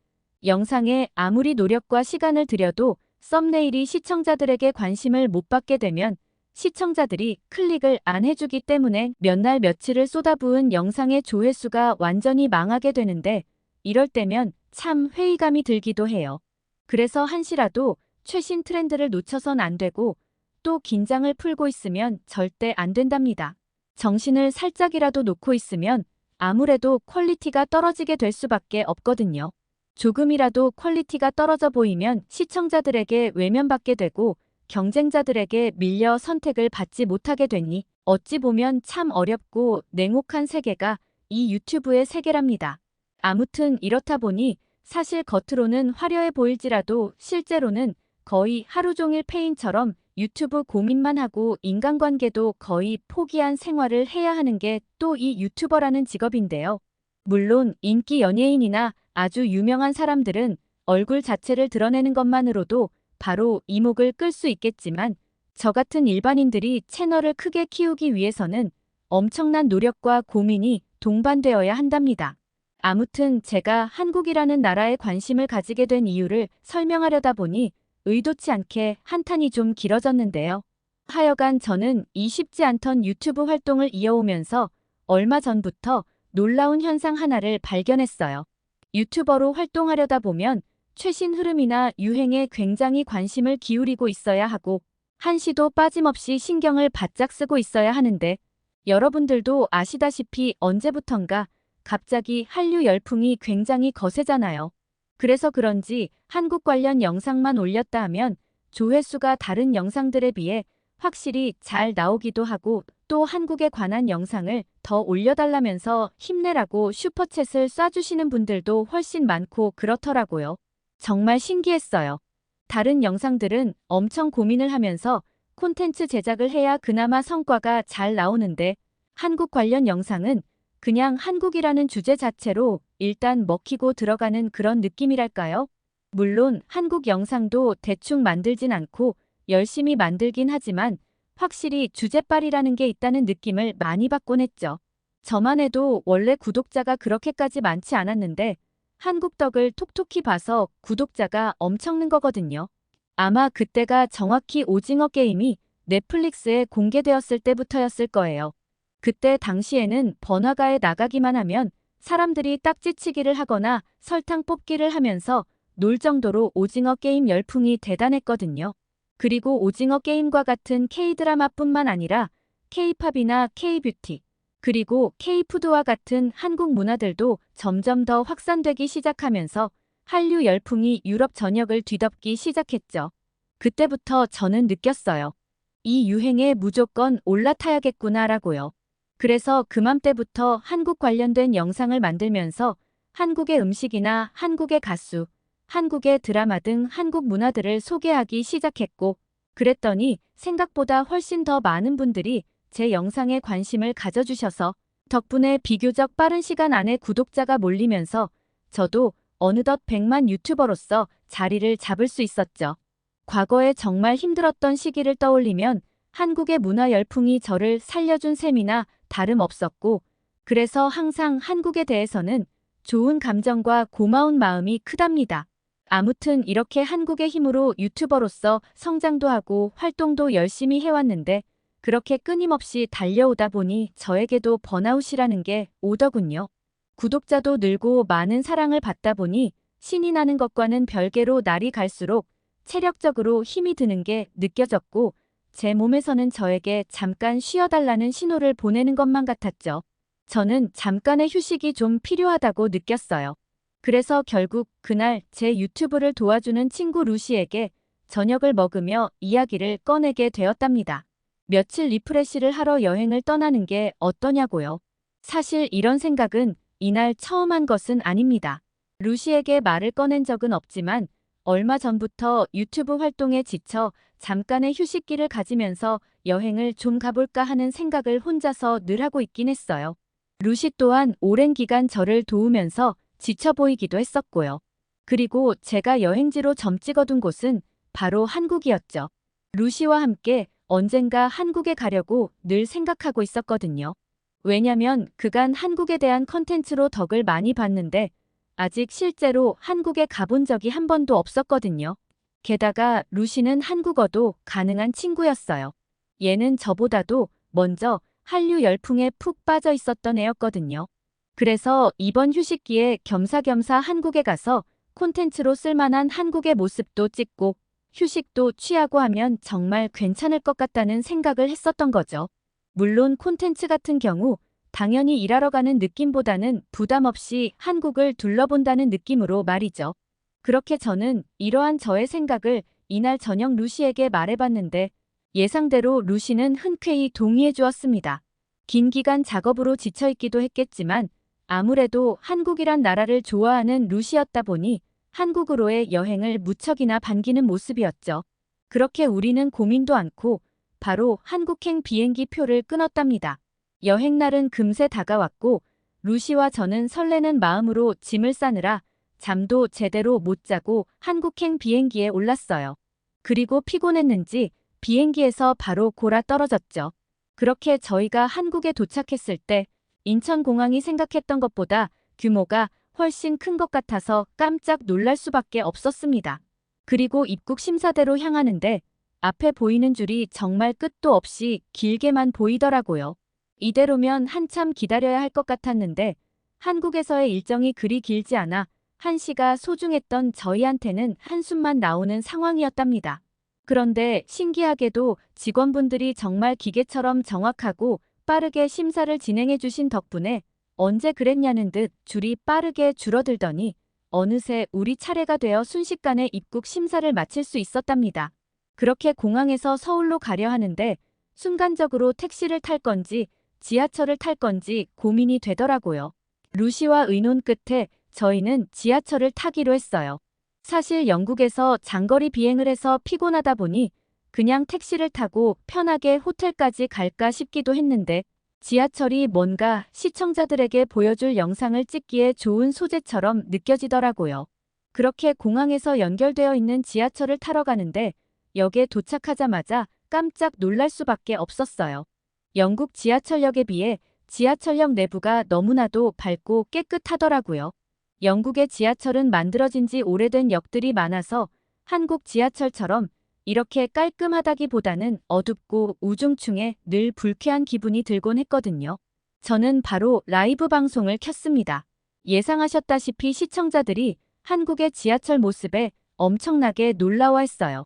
영상에 아무리 노력과 시간을 들여도 썸네일이 시청자들에게 관심을 못 받게 되면 시청자들이 클릭을 안 해주기 때문에 몇 날 며칠을 쏟아부은 영상의 조회수가 완전히 망하게 되는데 이럴 때면 참 회의감이 들기도 해요. 그래서 한시라도 최신 트렌드를 놓쳐선 안 되고 또 긴장을 풀고 있으면 절대 안 된답니다. 정신을 살짝이라도 놓고 있으면 아무래도 퀄리티가 떨어지게 될 수밖에 없거든요. 조금이라도 퀄리티가 떨어져 보이면 시청자들에게 외면받게 되고 경쟁자들에게 밀려 선택을 받지 못하게 되니 어찌 보면 참 어렵고 냉혹한 세계가 이 유튜브의 세계랍니다. 아무튼 이렇다 보니 사실 겉으로는 화려해 보일지라도 실제로는 거의 하루 종일 페인처럼 유튜브 고민만 하고 인간관계도 거의 포기한 생활을 해야 하는 게 또 이 유튜버라는 직업인데요. 물론 인기 연예인이나 아주 유명한 사람들은 얼굴 자체를 드러내는 것만으로도 바로 이목을 끌 수 있겠지만 저 같은 일반인들이 채널을 크게 키우기 위해서는 엄청난 노력과 고민이 동반되어야 한답니다. 아무튼 제가 한국이라는 나라에 관심을 가지게 된 이유를 설명하려다 보니 의도치 않게 한탄이 좀 길어졌는데요. 하여간 저는 이 쉽지 않던 유튜브 활동을 이어오면서 얼마 전부터 놀라운 현상 하나를 발견했어요. 유튜버로 활동하려다 보면 최신 흐름이나 유행에 굉장히 관심을 기울이고 있어야 하고 한시도 빠짐없이 신경을 바짝 쓰고 있어야 하는데 여러분들도 아시다시피 언제부턴가 갑자기 한류 열풍이 굉장히 거세잖아요. 그래서 그런지 한국 관련 영상만 올렸다 하면 조회수가 다른 영상들에 비해 확실히 잘 나오기도 하고 또 한국에 관한 영상을 더 올려달라면서 힘내라고 슈퍼챗을 쏴주시는 분들도 훨씬 많고 그렇더라고요. 정말 신기했어요. 다른 영상들은 엄청 고민을 하면서 콘텐츠 제작을 해야 그나마 성과가 잘 나오는데 한국 관련 영상은 그냥 한국이라는 주제 자체로 일단 먹히고 들어가는 그런 느낌이랄까요? 물론 한국 영상도 대충 만들진 않고 열심히 만들긴 하지만 확실히 주제빨이라는 게 있다는 느낌을 많이 받곤 했죠. 저만 해도 원래 구독자가 그렇게까지 많지 않았는데 한국 덕을 톡톡히 봐서 구독자가 엄청 는 거거든요. 아마 그때가 정확히 오징어 게임이 넷플릭스에 공개되었을 때부터였을 거예요. 그때 당시에는 번화가에 나가기만 하면 사람들이 딱지치기를 하거나 설탕 뽑기를 하면서 놀 정도로 오징어 게임 열풍이 대단했거든요. 그리고 오징어 게임과 같은 K-드라마뿐만 아니라 K-팝이나 K-뷰티, 그리고 K-푸드와 같은 한국 문화들도 점점 더 확산되기 시작하면서 한류 열풍이 유럽 전역을 뒤덮기 시작했죠. 그때부터 저는 느꼈어요. 이 유행에 무조건 올라타야겠구나라고요. 그래서 그맘때부터 한국 관련된 영상을 만들면서 한국의 음식이나 한국의 가수, 한국의 드라마 등 한국 문화들을 소개하기 시작했고 그랬더니 생각보다 훨씬 더 많은 분들이 제 영상에 관심을 가져주셔서 덕분에 비교적 빠른 시간 안에 구독자가 몰리면서 저도 어느덧 100만 유튜버로서 자리를 잡을 수 있었죠. 과거에 정말 힘들었던 시기를 떠올리면 한국의 문화 열풍이 저를 살려준 셈이나 다름없었고 그래서 항상 한국에 대해서는 좋은 감정과 고마운 마음이 크답니다. 아무튼 이렇게 한국의 힘으로 유튜버로서 성장도 하고 활동도 열심히 해왔는데 그렇게 끊임없이 달려오다 보니 저에게도 번아웃이라는 게 오더군요. 구독자도 늘고 많은 사랑을 받다 보니 신이 나는 것과는 별개로 날이 갈수록 체력적으로 힘이 드는 게 느껴졌고 제 몸에서는 저에게 잠깐 쉬어달라는 신호를 보내는 것만 같았죠. 저는 잠깐의 휴식이 좀 필요하다고 느꼈어요. 그래서 결국 그날 제 유튜브를 도와주는 친구 루시에게 저녁을 먹으며 이야기를 꺼내게 되었답니다. 며칠 리프레시를 하러 여행을 떠나는 게 어떠냐고요. 사실 이런 생각은 이날 처음 한 것은 아닙니다. 루시에게 말을 꺼낸 적은 없지만 얼마 전부터 유튜브 활동에 지쳐 잠깐의 휴식기를 가지면서 여행을 좀 가볼까 하는 생각을 혼자서 늘 하고 있긴 했어요. 루시 또한 오랜 기간 저를 도우면서 지쳐 보이기도 했었고요. 그리고 제가 여행지로 점 찍어둔 곳은 바로 한국이었죠. 루시와 함께 언젠가 한국에 가려고 늘 생각하고 있었거든요. 왜냐면 그간 한국에 대한 컨텐츠로 덕을 많이 봤는데 아직 실제로 한국에 가본 적이 한 번도 없었거든요. 게다가 루시는 한국어도 가능한 친구였어요. 얘는 저보다도 먼저 한류 열풍에 푹 빠져 있었던 애였거든요. 그래서 이번 휴식기에 겸사겸사 한국에 가서 콘텐츠로 쓸만한 한국의 모습도 찍고 휴식도 취하고 하면 정말 괜찮을 것 같다는 생각을 했었던 거죠. 물론 콘텐츠 같은 경우 당연히 일하러 가는 느낌보다는 부담 없이 한국을 둘러본다는 느낌으로 말이죠. 그렇게 저는 이러한 저의 생각을 이날 저녁 루시에게 말해봤는데 예상대로 루시는 흔쾌히 동의해 주었습니다. 긴 기간 작업으로 지쳐있기도 했겠지만 아무래도 한국이란 나라를 좋아하는 루시였다 보니 한국으로의 여행을 무척이나 반기는 모습이었죠. 그렇게 우리는 고민도 않고 바로 한국행 비행기 표를 끊었답니다. 여행 날은 금세 다가왔고 루시와 저는 설레는 마음으로 짐을 싸느라 잠도 제대로 못 자고 한국행 비행기에 올랐어요. 그리고 피곤했는지 비행기에서 바로 골아 떨어졌죠. 그렇게 저희가 한국에 도착했을 때 인천공항이 생각했던 것보다 규모가 훨씬 큰 것 같아서 깜짝 놀랄 수밖에 없었습니다. 그리고 입국 심사대로 향하는데 앞에 보이는 줄이 정말 끝도 없이 길게만 보이더라고요. 이대로면 한참 기다려야 할 것 같았는데 한국에서의 일정이 그리 길지 않아 한시가 소중했던 저희한테는 한숨만 나오는 상황이었답니다. 그런데 신기하게도 직원분들이 정말 기계처럼 정확하고 빠르게 심사를 진행해 주신 덕분에 언제 그랬냐는 듯 줄이 빠르게 줄어들더니 어느새 우리 차례가 되어 순식간에 입국 심사를 마칠 수 있었답니다. 그렇게 공항에서 서울로 가려 하는데 순간적으로 택시를 탈 건지 지하철을 탈 건지 고민이 되더라고요. 루시와 의논 끝에 저희는 지하철을 타기로 했어요. 사실 영국에서 장거리 비행을 해서 피곤하다 보니 그냥 택시를 타고 편하게 호텔까지 갈까 싶기도 했는데 지하철이 뭔가 시청자들에게 보여줄 영상을 찍기에 좋은 소재처럼 느껴지더라고요. 그렇게 공항에서 연결되어 있는 지하철을 타러 가는데 역에 도착하자마자 깜짝 놀랄 수밖에 없었어요. 영국 지하철역에 비해 지하철역 내부가 너무나도 밝고 깨끗하더라고요. 영국의 지하철은 만들어진 지 오래된 역들이 많아서 한국 지하철처럼 이렇게 깔끔하다기보다는 어둡고 우중충해 늘 불쾌한 기분이 들곤 했거든요. 저는 바로 라이브 방송을 켰습니다. 예상하셨다시피 시청자들이 한국의 지하철 모습에 엄청나게 놀라워했어요.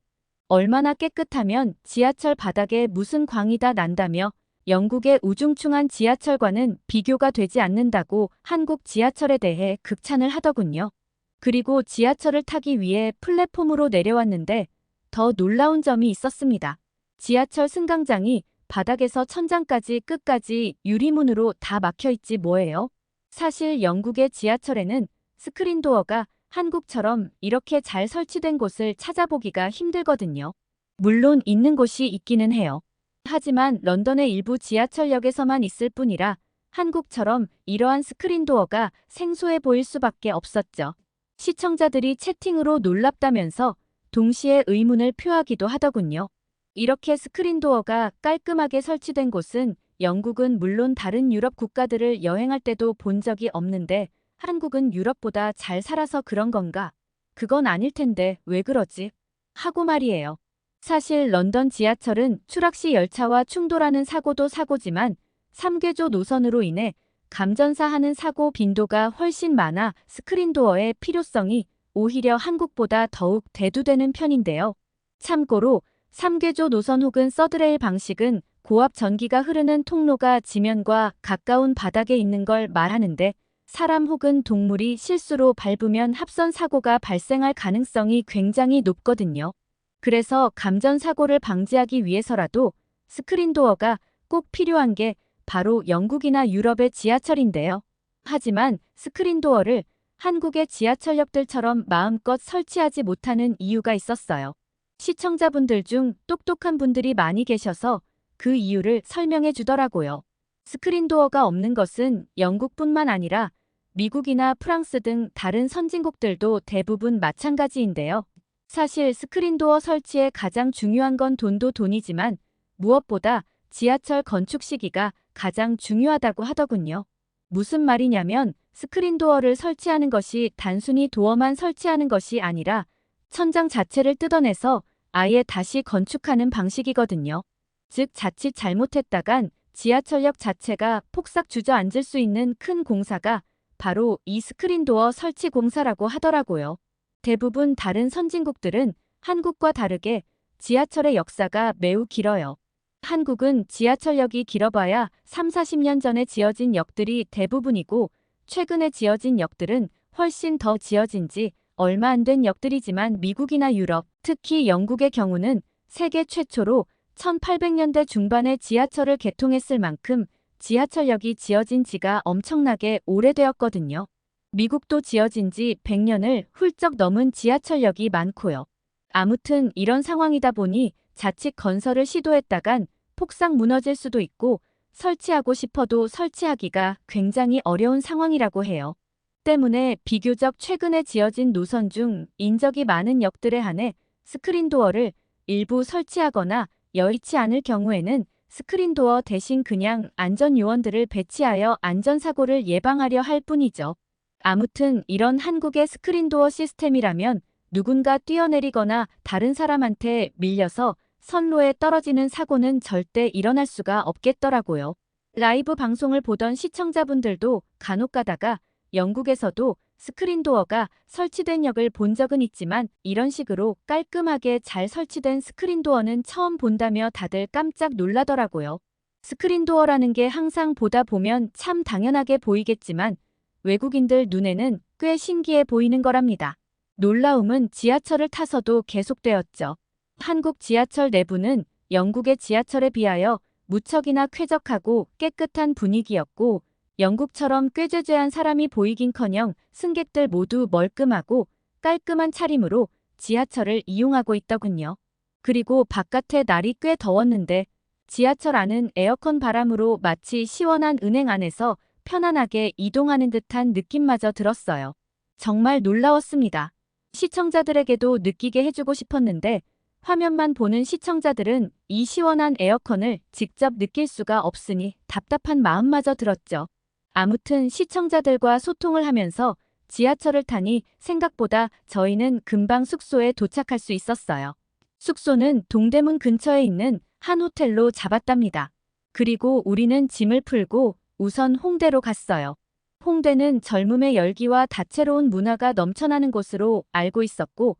얼마나 깨끗하면 지하철 바닥에 무슨 광이 다 난다며 영국의 우중충한 지하철과는 비교가 되지 않는다고 한국 지하철에 대해 극찬을 하더군요. 그리고 지하철을 타기 위해 플랫폼으로 내려왔는데 더 놀라운 점이 있었습니다. 지하철 승강장이 바닥에서 천장까지 끝까지 유리문으로 다 막혀있지 뭐예요. 사실 영국의 지하철에는 스크린도어가 한국처럼 이렇게 잘 설치된 곳을 찾아보기가 힘들거든요. 물론 있는 곳이 있기는 해요. 하지만 런던의 일부 지하철역에서만 있을 뿐이라 한국처럼 이러한 스크린도어가 생소해 보일 수밖에 없었죠. 시청자들이 채팅으로 놀랍다면서 동시에 의문을 표하기도 하더군요. 이렇게 스크린도어가 깔끔하게 설치된 곳은 영국은 물론 다른 유럽 국가들을 여행할 때도 본 적이 없는데 한국은 유럽보다 잘 살아서 그런 건가? 그건 아닐 텐데 왜 그러지? 하고 말이에요. 사실 런던 지하철은 추락시 열차와 충돌하는 사고도 사고지만 3궤조 노선으로 인해 감전사하는 사고 빈도가 훨씬 많아 스크린도어의 필요성이 오히려 한국보다 더욱 대두되는 편인데요. 참고로 3궤조 노선 혹은 서드레일 방식은 고압 전기가 흐르는 통로가 지면과 가까운 바닥에 있는 걸 말하는데 사람 혹은 동물이 실수로 밟으면 합선 사고가 발생할 가능성이 굉장히 높거든요. 그래서 감전 사고를 방지하기 위해서라도 스크린도어가 꼭 필요한 게 바로 영국이나 유럽의 지하철인데요. 하지만 스크린도어를 한국의 지하철역들처럼 마음껏 설치하지 못하는 이유가 있었어요. 시청자분들 중 똑똑한 분들이 많이 계셔서 그 이유를 설명해 주더라고요. 스크린도어가 없는 것은 영국뿐만 아니라 미국이나 프랑스 등 다른 선진국들도 대부분 마찬가지인데요. 사실 스크린도어 설치에 가장 중요한 건 돈도 돈이지만 무엇보다 지하철 건축 시기가 가장 중요하다고 하더군요. 무슨 말이냐면 스크린도어를 설치하는 것이 단순히 도어만 설치하는 것이 아니라 천장 자체를 뜯어내서 아예 다시 건축하는 방식이거든요. 즉 자칫 잘못했다간 지하철역 자체가 폭삭 주저앉을 수 있는 큰 공사가 바로 이 스크린도어 설치 공사라고 하더라고요. 대부분 다른 선진국들은 한국과 다르게 지하철의 역사가 매우 길어요. 한국은 지하철역이 길어봐야 3, 40년 전에 지어진 역들이 대부분이고 최근에 지어진 역들은 훨씬 더 지어진 지 얼마 안 된 역들이지만 미국이나 유럽, 특히 영국의 경우는 세계 최초로 1800년대 중반에 지하철을 개통했을 만큼 지하철역이 지어진 지가 엄청나게 오래되었거든요. 미국도 지어진 지 100년을 훌쩍 넘은 지하철역이 많고요. 아무튼 이런 상황이다 보니 자칫 건설을 시도했다간 폭삭 무너질 수도 있고 설치하고 싶어도 설치하기가 굉장히 어려운 상황이라고 해요. 때문에 비교적 최근에 지어진 노선 중 인적이 많은 역들에 한해 스크린도어를 일부 설치하거나 여의치 않을 경우에는 스크린도어 대신 그냥 안전요원들을 배치하여 안전사고를 예방하려 할 뿐이죠. 아무튼 이런 한국의 스크린도어 시스템이라면 누군가 뛰어내리거나 다른 사람한테 밀려서 선로에 떨어지는 사고는 절대 일어날 수가 없겠더라고요. 라이브 방송을 보던 시청자분들도 간혹 가다가 영국에서도 스크린도어가 설치된 역을 본 적은 있지만 이런 식으로 깔끔하게 잘 설치된 스크린도어는 처음 본다며 다들 깜짝 놀라더라고요. 스크린도어라는 게 항상 보다 보면 참 당연하게 보이겠지만 외국인들 눈에는 꽤 신기해 보이는 거랍니다. 놀라움은 지하철을 타서도 계속되었죠. 한국 지하철 내부는 영국의 지하철에 비하여 무척이나 쾌적하고 깨끗한 분위기였고 영국처럼 꾀죄죄한 사람이 보이긴커녕 승객들 모두 멀끔하고 깔끔한 차림으로 지하철을 이용하고 있더군요. 그리고 바깥에 날이 꽤 더웠는데 지하철 안은 에어컨 바람으로 마치 시원한 은행 안에서 편안하게 이동하는 듯한 느낌마저 들었어요. 정말 놀라웠습니다. 시청자들에게도 느끼게 해주고 싶었는데 화면만 보는 시청자들은 이 시원한 에어컨을 직접 느낄 수가 없으니 답답한 마음마저 들었죠. 아무튼 시청자들과 소통을 하면서 지하철을 타니 생각보다 저희는 금방 숙소에 도착할 수 있었어요. 숙소는 동대문 근처에 있는 한 호텔로 잡았답니다. 그리고 우리는 짐을 풀고 우선 홍대로 갔어요. 홍대는 젊음의 열기와 다채로운 문화가 넘쳐나는 곳으로 알고 있었고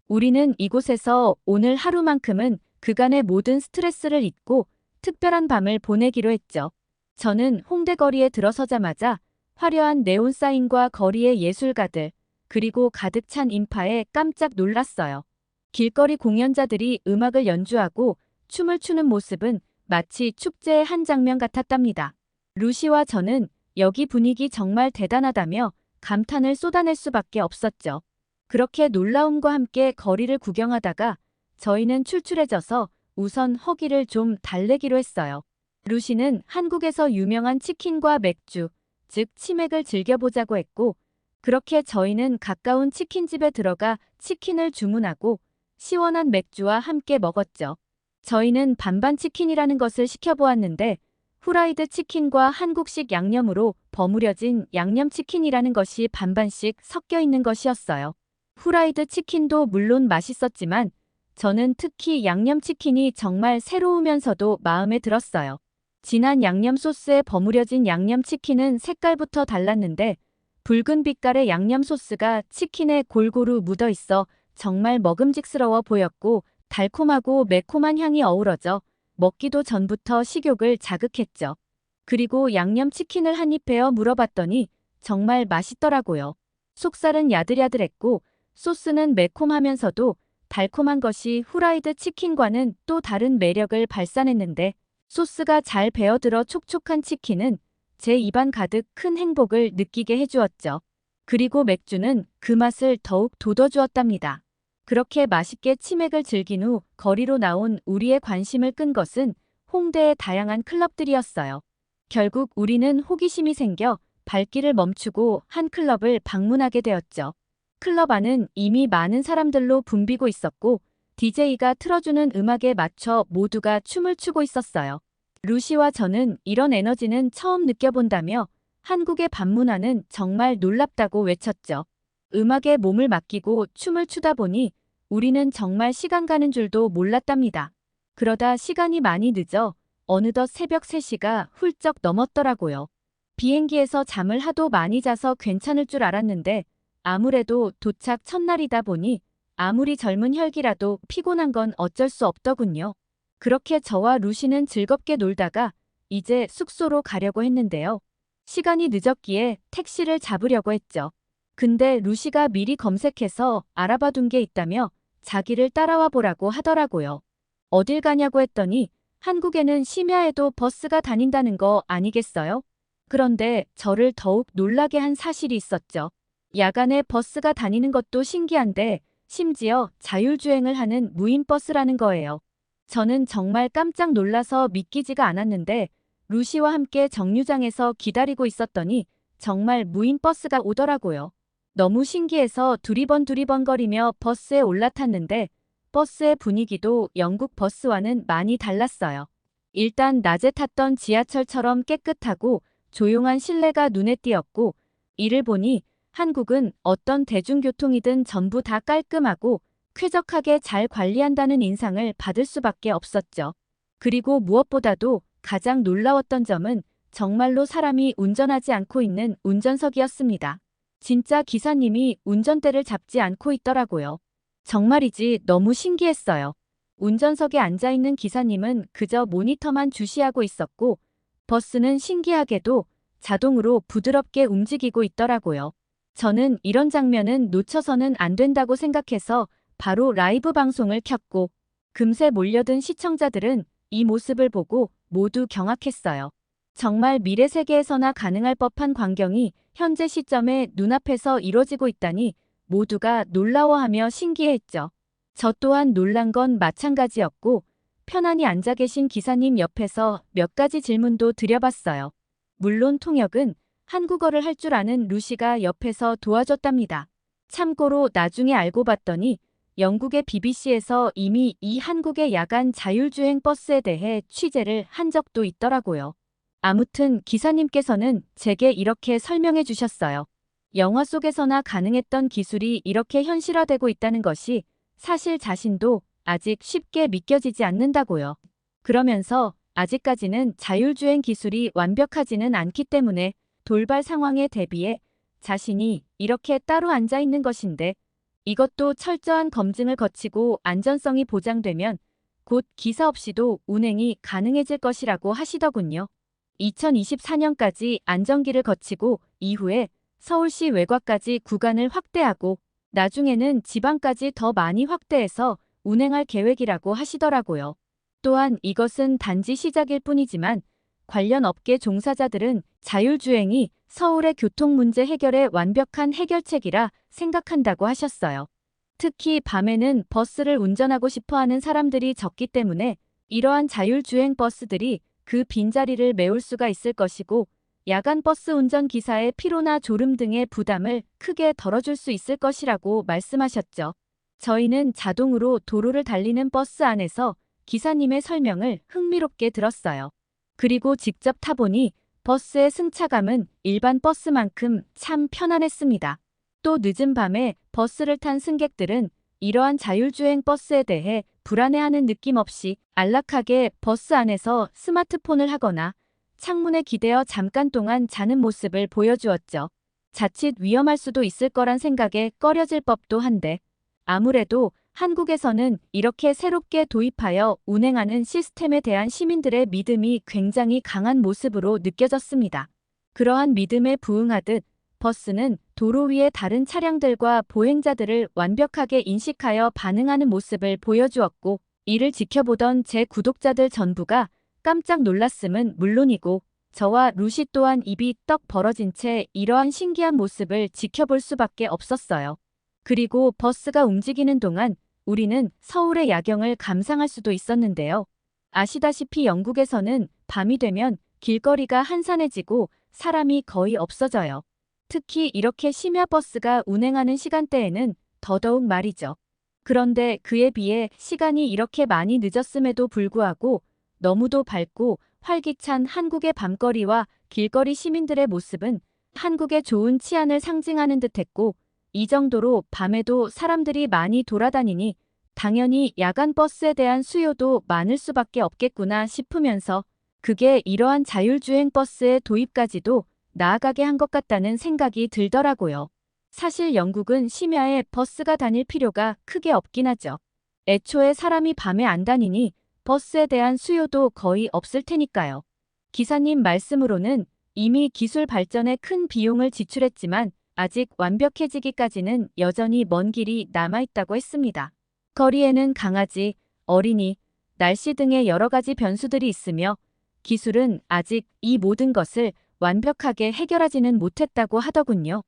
우리는 이곳에서 오늘 하루만큼은 그간의 모든 스트레스를 잊고 특별한 밤을 보내기로 했죠. 저는 홍대 거리에 들어서자마자 화려한 네온 사인과 거리의 예술가들, 그리고 가득 찬 인파에 깜짝 놀랐어요. 길거리 공연자들이 음악을 연주하고 춤을 추는 모습은 마치 축제의 한 장면 같았답니다. 루시와 저는 여기 분위기 정말 대단하다며 감탄을 쏟아낼 수밖에 없었죠. 그렇게 놀라움과 함께 거리를 구경하다가 저희는 출출해져서 우선 허기를 좀 달래기로 했어요. 루시는 한국에서 유명한 치킨과 맥주, 즉 치맥을 즐겨보자고 했고 그렇게 저희는 가까운 치킨집에 들어가 치킨을 주문하고 시원한 맥주와 함께 먹었죠. 저희는 반반 치킨이라는 것을 시켜보았는데 후라이드 치킨과 한국식 양념으로 버무려진 양념치킨이라는 것이 반반씩 섞여 있는 것이었어요. 후라이드 치킨도 물론 맛있었지만 저는 특히 양념치킨이 정말 새로우면서도 마음에 들었어요. 진한 양념 소스에 버무려진 양념치킨은 색깔부터 달랐는데 붉은 빛깔의 양념 소스가 치킨에 골고루 묻어 있어 정말 먹음직스러워 보였고 달콤하고 매콤한 향이 어우러져 먹기도 전부터 식욕을 자극했죠. 그리고 양념치킨을 한 입 베어 물어봤더니 정말 맛있더라고요. 속살은 야들야들했고 소스는 매콤하면서도 달콤한 것이 후라이드 치킨과는 또 다른 매력을 발산했는데 소스가 잘 배어들어 촉촉한 치킨은 제 입안 가득 큰 행복을 느끼게 해주었죠. 그리고 맥주는 그 맛을 더욱 돋워주었답니다. 그렇게 맛있게 치맥을 즐긴 후 거리로 나온 우리의 관심을 끈 것은 홍대의 다양한 클럽들이었어요. 결국 우리는 호기심이 생겨 발길을 멈추고 한 클럽을 방문하게 되었죠. 클럽 안은 이미 많은 사람들로 붐비고 있었고 DJ가 틀어주는 음악에 맞춰 모두가 춤을 추고 있었어요. 루시와 저는 이런 에너지는 처음 느껴본다며 한국에 방문하는 정말 놀랍다고 외쳤죠. 음악에 몸을 맡기고 춤을 추다 보니 우리는 정말 시간 가는 줄도 몰랐답니다. 그러다 시간이 많이 늦어 어느덧 새벽 3시가 훌쩍 넘었더라고요. 비행기에서 잠을 하도 많이 자서 괜찮을 줄 알았는데 아무래도 도착 첫날이다 보니 아무리 젊은 혈기라도 피곤한 건 어쩔 수 없더군요. 그렇게 저와 루시는 즐겁게 놀다가 이제 숙소로 가려고 했는데요. 시간이 늦었기에 택시를 잡으려고 했죠. 근데 루시가 미리 검색해서 알아봐 둔 게 있다며 자기를 따라와 보라고 하더라고요. 어딜 가냐고 했더니 한국에는 심야에도 버스가 다닌다는 거 아니겠어요? 그런데 저를 더욱 놀라게 한 사실이 있었죠. 야간에 버스가 다니는 것도 신기한데 심지어 자율주행을 하는 무인버스라는 거예요. 저는 정말 깜짝 놀라서 믿기지가 않았는데 루시와 함께 정류장에서 기다리고 있었더니 정말 무인버스가 오더라고요. 너무 신기해서 두리번두리번거리며 버스에 올라탔는데 버스의 분위기도 영국 버스와는 많이 달랐어요. 일단 낮에 탔던 지하철처럼 깨끗하고 조용한 실내가 눈에 띄었고 이를 보니 한국은 어떤 대중교통이든 전부 다 깔끔하고 쾌적하게 잘 관리한다는 인상을 받을 수밖에 없었죠. 그리고 무엇보다도 가장 놀라웠던 점은 정말로 사람이 운전하지 않고 있는 운전석이었습니다. 진짜 기사님이 운전대를 잡지 않고 있더라고요. 정말이지 너무 신기했어요. 운전석에 앉아있는 기사님은 그저 모니터만 주시하고 있었고 버스는 신기하게도 자동으로 부드럽게 움직이고 있더라고요. 저는 이런 장면은 놓쳐서는 안 된다고 생각해서 바로 라이브 방송을 켰고 금세 몰려든 시청자들은 이 모습을 보고 모두 경악했어요. 정말 미래 세계에서나 가능할 법한 광경이 현재 시점에 눈앞에서 이뤄지고 있다니 모두가 놀라워하며 신기해했죠. 저 또한 놀란 건 마찬가지였고 편안히 앉아 계신 기사님 옆에서 몇 가지 질문도 드려봤어요. 물론 통역은 한국어를 할 줄 아는 루시가 옆에서 도와줬답니다. 참고로 나중에 알고 봤더니 영국의 BBC에서 이미 이 한국의 야간 자율주행 버스에 대해 취재를 한 적도 있더라고요. 아무튼 기사님께서는 제게 이렇게 설명해 주셨어요. 영화 속에서나 가능했던 기술이 이렇게 현실화되고 있다는 것이 사실 자신도 아직 쉽게 믿겨지지 않는다고요. 그러면서 아직까지는 자율주행 기술이 완벽하지는 않기 때문에 돌발 상황에 대비해 자신이 이렇게 따로 앉아 있는 것인데 이것도 철저한 검증을 거치고 안전성이 보장되면 곧 기사 없이도 운행이 가능해질 것이라고 하시더군요. 2024년까지 안정기를 거치고 이후에 서울시 외곽까지 구간을 확대하고 나중에는 지방까지 더 많이 확대해서 운행할 계획이라고 하시더라고요. 또한 이것은 단지 시작일 뿐이지만 관련 업계 종사자들은 자율주행이 서울의 교통 문제 해결의 완벽한 해결책이라 생각한다고 하셨어요. 특히 밤에는 버스를 운전하고 싶어하는 사람들이 적기 때문에 이러한 자율주행 버스들이 그 빈자리를 메울 수가 있을 것이고 야간 버스 운전 기사의 피로나 졸음 등의 부담을 크게 덜어줄 수 있을 것이라고 말씀하셨죠. 저희는 자동으로 도로를 달리는 버스 안에서 기사님의 설명을 흥미롭게 들었어요. 그리고 직접 타보니 버스의 승차감은 일반 버스만큼 참 편안했습니다. 또 늦은 밤에 버스를 탄 승객들은 이러한 자율주행 버스에 대해 불안해하는 느낌 없이 안락하게 버스 안에서 스마트폰을 하거나 창문에 기대어 잠깐 동안 자는 모습을 보여주었죠. 자칫 위험할 수도 있을 거란 생각에 꺼려질 법도 한데 아무래도 한국에서는 이렇게 새롭게 도입하여 운행하는 시스템에 대한 시민들의 믿음이 굉장히 강한 모습으로 느껴졌습니다. 그러한 믿음에 부응하듯 버스는 도로 위의 다른 차량들과 보행자들을 완벽하게 인식하여 반응하는 모습을 보여주었고 이를 지켜보던 제 구독자들 전부가 깜짝 놀랐음은 물론이고 저와 루시 또한 입이 떡 벌어진 채 이러한 신기한 모습을 지켜볼 수밖에 없었어요. 그리고 버스가 움직이는 동안 우리는 서울의 야경을 감상할 수도 있었는데요. 아시다시피 영국에서는 밤이 되면 길거리가 한산해지고 사람이 거의 없어져요. 특히 이렇게 심야 버스가 운행하는 시간대에는 더더욱 말이죠. 그런데 그에 비해 시간이 이렇게 많이 늦었음에도 불구하고 너무도 밝고 활기찬 한국의 밤거리와 길거리 시민들의 모습은 한국의 좋은 치안을 상징하는 듯했고, 이 정도로 밤에도 사람들이 많이 돌아다니니 당연히 야간 버스에 대한 수요도 많을 수밖에 없겠구나 싶으면서, 그게 이러한 자율주행 버스의 도입까지도 나아가게 한 것 같다는 생각이 들더라고요. 사실 영국은 심야에 버스가 다닐 필요가 크게 없긴 하죠. 애초에 사람이 밤에 안 다니니 버스에 대한 수요도 거의 없을 테니까요. 기사님 말씀으로는 이미 기술 발전에 큰 비용을 지출했지만 아직 완벽해지기까지는 여전히 먼 길이 남아있다고 했습니다. 거리에는 강아지, 어린이, 날씨 등의 여러 가지 변수들이 있으며 기술은 아직 이 모든 것을 완벽하게 해결하지는 못했다고 하더군요.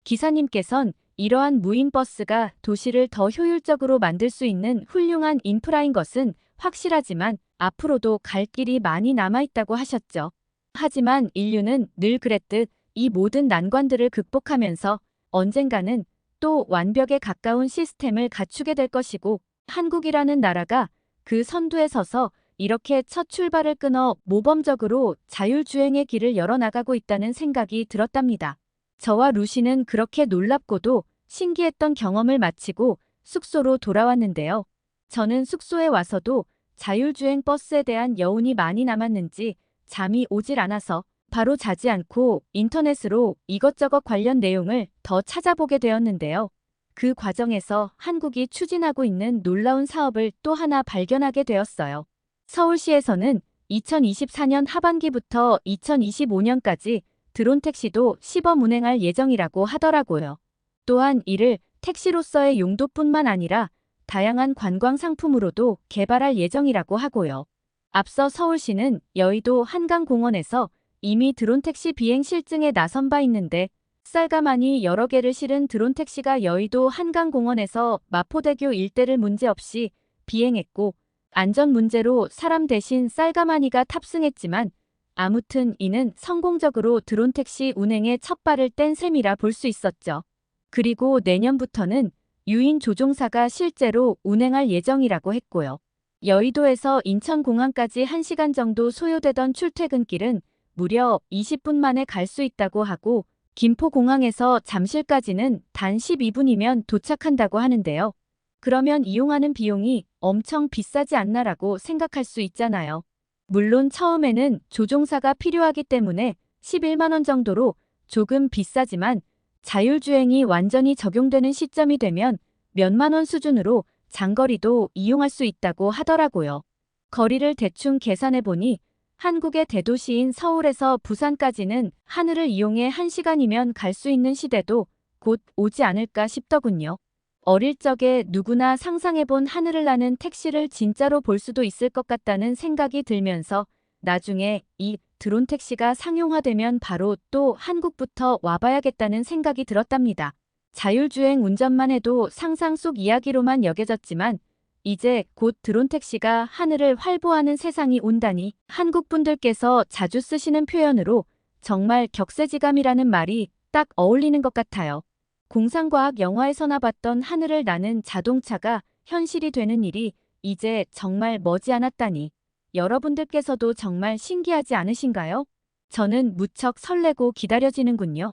기사님께선 이러한 무인버스가 도시를 더 효율적으로 만들 수 있는 훌륭한 인프라인 것은 확실하지만 앞으로도 갈 길이 많이 남아있다고 하셨죠. 하지만 인류는 늘 그랬듯 이 모든 난관들을 극복하면서 언젠가는 또 완벽에 가까운 시스템을 갖추게 될 것이고, 한국이라는 나라가 그 선두에 서서 이렇게 첫 출발을 끊어 모범적으로 자율주행의 길을 열어나가고 있다는 생각이 들었답니다. 저와 루시는 그렇게 놀랍고도 신기했던 경험을 마치고 숙소로 돌아왔는데요. 저는 숙소에 와서도 자율주행 버스에 대한 여운이 많이 남았는지 잠이 오질 않아서 바로 자지 않고 인터넷으로 이것저것 관련 내용을 더 찾아보게 되었는데요. 그 과정에서 한국이 추진하고 있는 놀라운 사업을 또 하나 발견하게 되었어요. 서울시에서는 2024년 하반기부터 2025년까지 드론 택시도 시범 운행할 예정이라고 하더라고요. 또한 이를 택시로서의 용도뿐만 아니라 다양한 관광 상품으로도 개발할 예정이라고 하고요. 앞서 서울시는 여의도 한강공원에서 이미 드론 택시 비행 실증에 나선 바 있는데, 쌀가마니 여러 개를 실은 드론 택시가 여의도 한강공원에서 마포대교 일대를 문제없이 비행했고, 안전 문제로 사람 대신 쌀가마니가 탑승했지만 아무튼 이는 성공적으로 드론 택시 운행에 첫 발을 뗀 셈이라 볼 수 있었죠. 그리고 내년부터는 유인 조종사가 실제로 운행할 예정이라고 했고요. 여의도에서 인천공항까지 1시간 정도 소요되던 출퇴근길은 무려 20분 만에 갈 수 있다고 하고, 김포공항에서 잠실까지는 단 12분이면 도착한다고 하는데요. 그러면 이용하는 비용이 엄청 비싸지 않나라고 생각할 수 있잖아요. 물론 처음에는 조종사가 필요하기 때문에 11만 원 정도로 조금 비싸지만 자율주행이 완전히 적용되는 시점이 되면 몇만 원 수준으로 장거리도 이용할 수 있다고 하더라고요. 거리를 대충 계산해보니 한국의 대도시인 서울에서 부산까지는 하늘을 이용해 1시간이면 갈 수 있는 시대도 곧 오지 않을까 싶더군요. 어릴 적에 누구나 상상해본 하늘을 나는 택시를 진짜로 볼 수도 있을 것 같다는 생각이 들면서 나중에 이 드론 택시가 상용화되면 바로 또 한국부터 와봐야겠다는 생각이 들었답니다. 자율주행 운전만 해도 상상 속 이야기로만 여겨졌지만 이제 곧 드론 택시가 하늘을 활보하는 세상이 온다니, 한국 분들께서 자주 쓰시는 표현으로 정말 격세지감이라는 말이 딱 어울리는 것 같아요. 공상과학 영화에서나 봤던 하늘을 나는 자동차가 현실이 되는 일이 이제 정말 머지않았다니, 여러분들께서도 정말 신기하지 않으신가요? 저는 무척 설레고 기다려지는군요.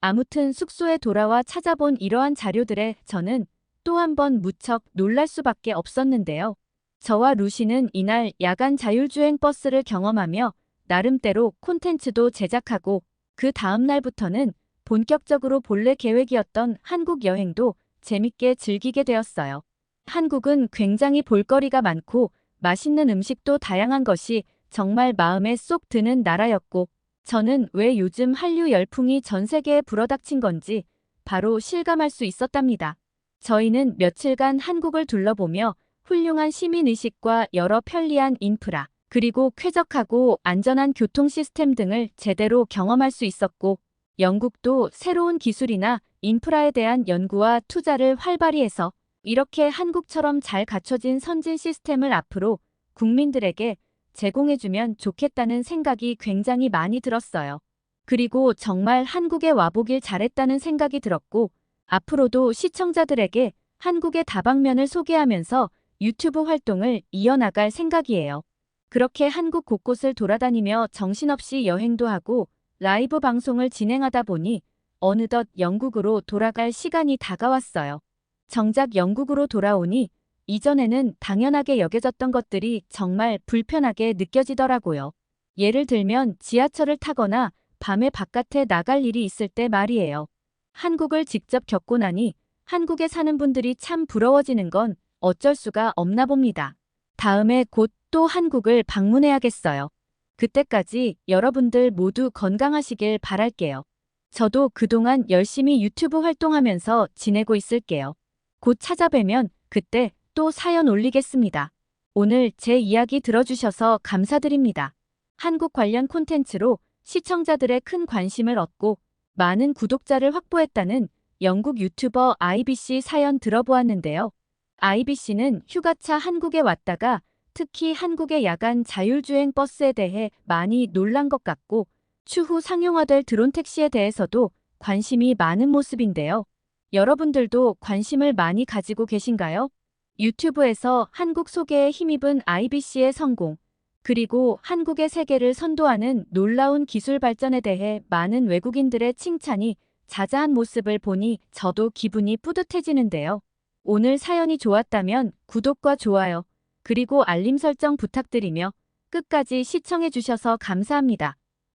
아무튼 숙소에 돌아와 찾아본 이러한 자료들에 저는 또 한 번 무척 놀랄 수밖에 없었는데요. 저와 루시는 이날 야간 자율주행 버스를 경험하며 나름대로 콘텐츠도 제작하고, 그 다음 날부터는 본격적으로 본래 계획이었던 한국 여행도 재밌게 즐기게 되었어요. 한국은 굉장히 볼거리가 많고 맛있는 음식도 다양한 것이 정말 마음에 쏙 드는 나라였고, 저는 왜 요즘 한류 열풍이 전 세계에 불어닥친 건지 바로 실감할 수 있었답니다. 저희는 며칠간 한국을 둘러보며 훌륭한 시민의식과 여러 편리한 인프라, 그리고 쾌적하고 안전한 교통 시스템 등을 제대로 경험할 수 있었고, 영국도 새로운 기술이나 인프라에 대한 연구와 투자를 활발히 해서 이렇게 한국처럼 잘 갖춰진 선진 시스템을 앞으로 국민들에게 제공해주면 좋겠다는 생각이 굉장히 많이 들었어요. 그리고 정말 한국에 와보길 잘했다는 생각이 들었고, 앞으로도 시청자들에게 한국의 다방면을 소개하면서 유튜브 활동을 이어나갈 생각이에요. 그렇게 한국 곳곳을 돌아다니며 정신없이 여행도 하고 라이브 방송을 진행하다 보니 어느덧 영국으로 돌아갈 시간이 다가왔어요. 정작 영국으로 돌아오니 이전에는 당연하게 여겨졌던 것들이 정말 불편하게 느껴지더라고요. 예를 들면 지하철을 타거나 밤에 바깥에 나갈 일이 있을 때 말이에요. 한국을 직접 겪고 나니 한국에 사는 분들이 참 부러워지는 건 어쩔 수가 없나 봅니다. 다음에 곧 또 한국을 방문해야겠어요. 그때까지 여러분들 모두 건강하시길 바랄게요. 저도 그동안 열심히 유튜브 활동하면서 지내고 있을게요. 곧 찾아뵈면 그때 또 사연 올리겠습니다. 오늘 제 이야기 들어주셔서 감사드립니다. 한국 관련 콘텐츠로 시청자들의 큰 관심을 얻고 많은 구독자를 확보했다는 영국 유튜버 IBC 사연 들어보았는데요. IBC는 휴가차 한국에 왔다가 특히 한국의 야간 자율주행 버스에 대해 많이 놀란 것 같고 추후 상용화될 드론 택시에 대해서도 관심이 많은 모습인데요. 여러분들도 관심을 많이 가지고 계신가요? 유튜브에서 한국 소개에 힘입은 IBC의 성공, 그리고 한국의 세계를 선도하는 놀라운 기술 발전에 대해 많은 외국인들의 칭찬이 자자한 모습을 보니 저도 기분이 뿌듯해지는데요. 오늘 사연이 좋았다면 구독과 좋아요, 그리고 알림 설정 부탁드리며 끝까지 시청해주셔서 감사합니다.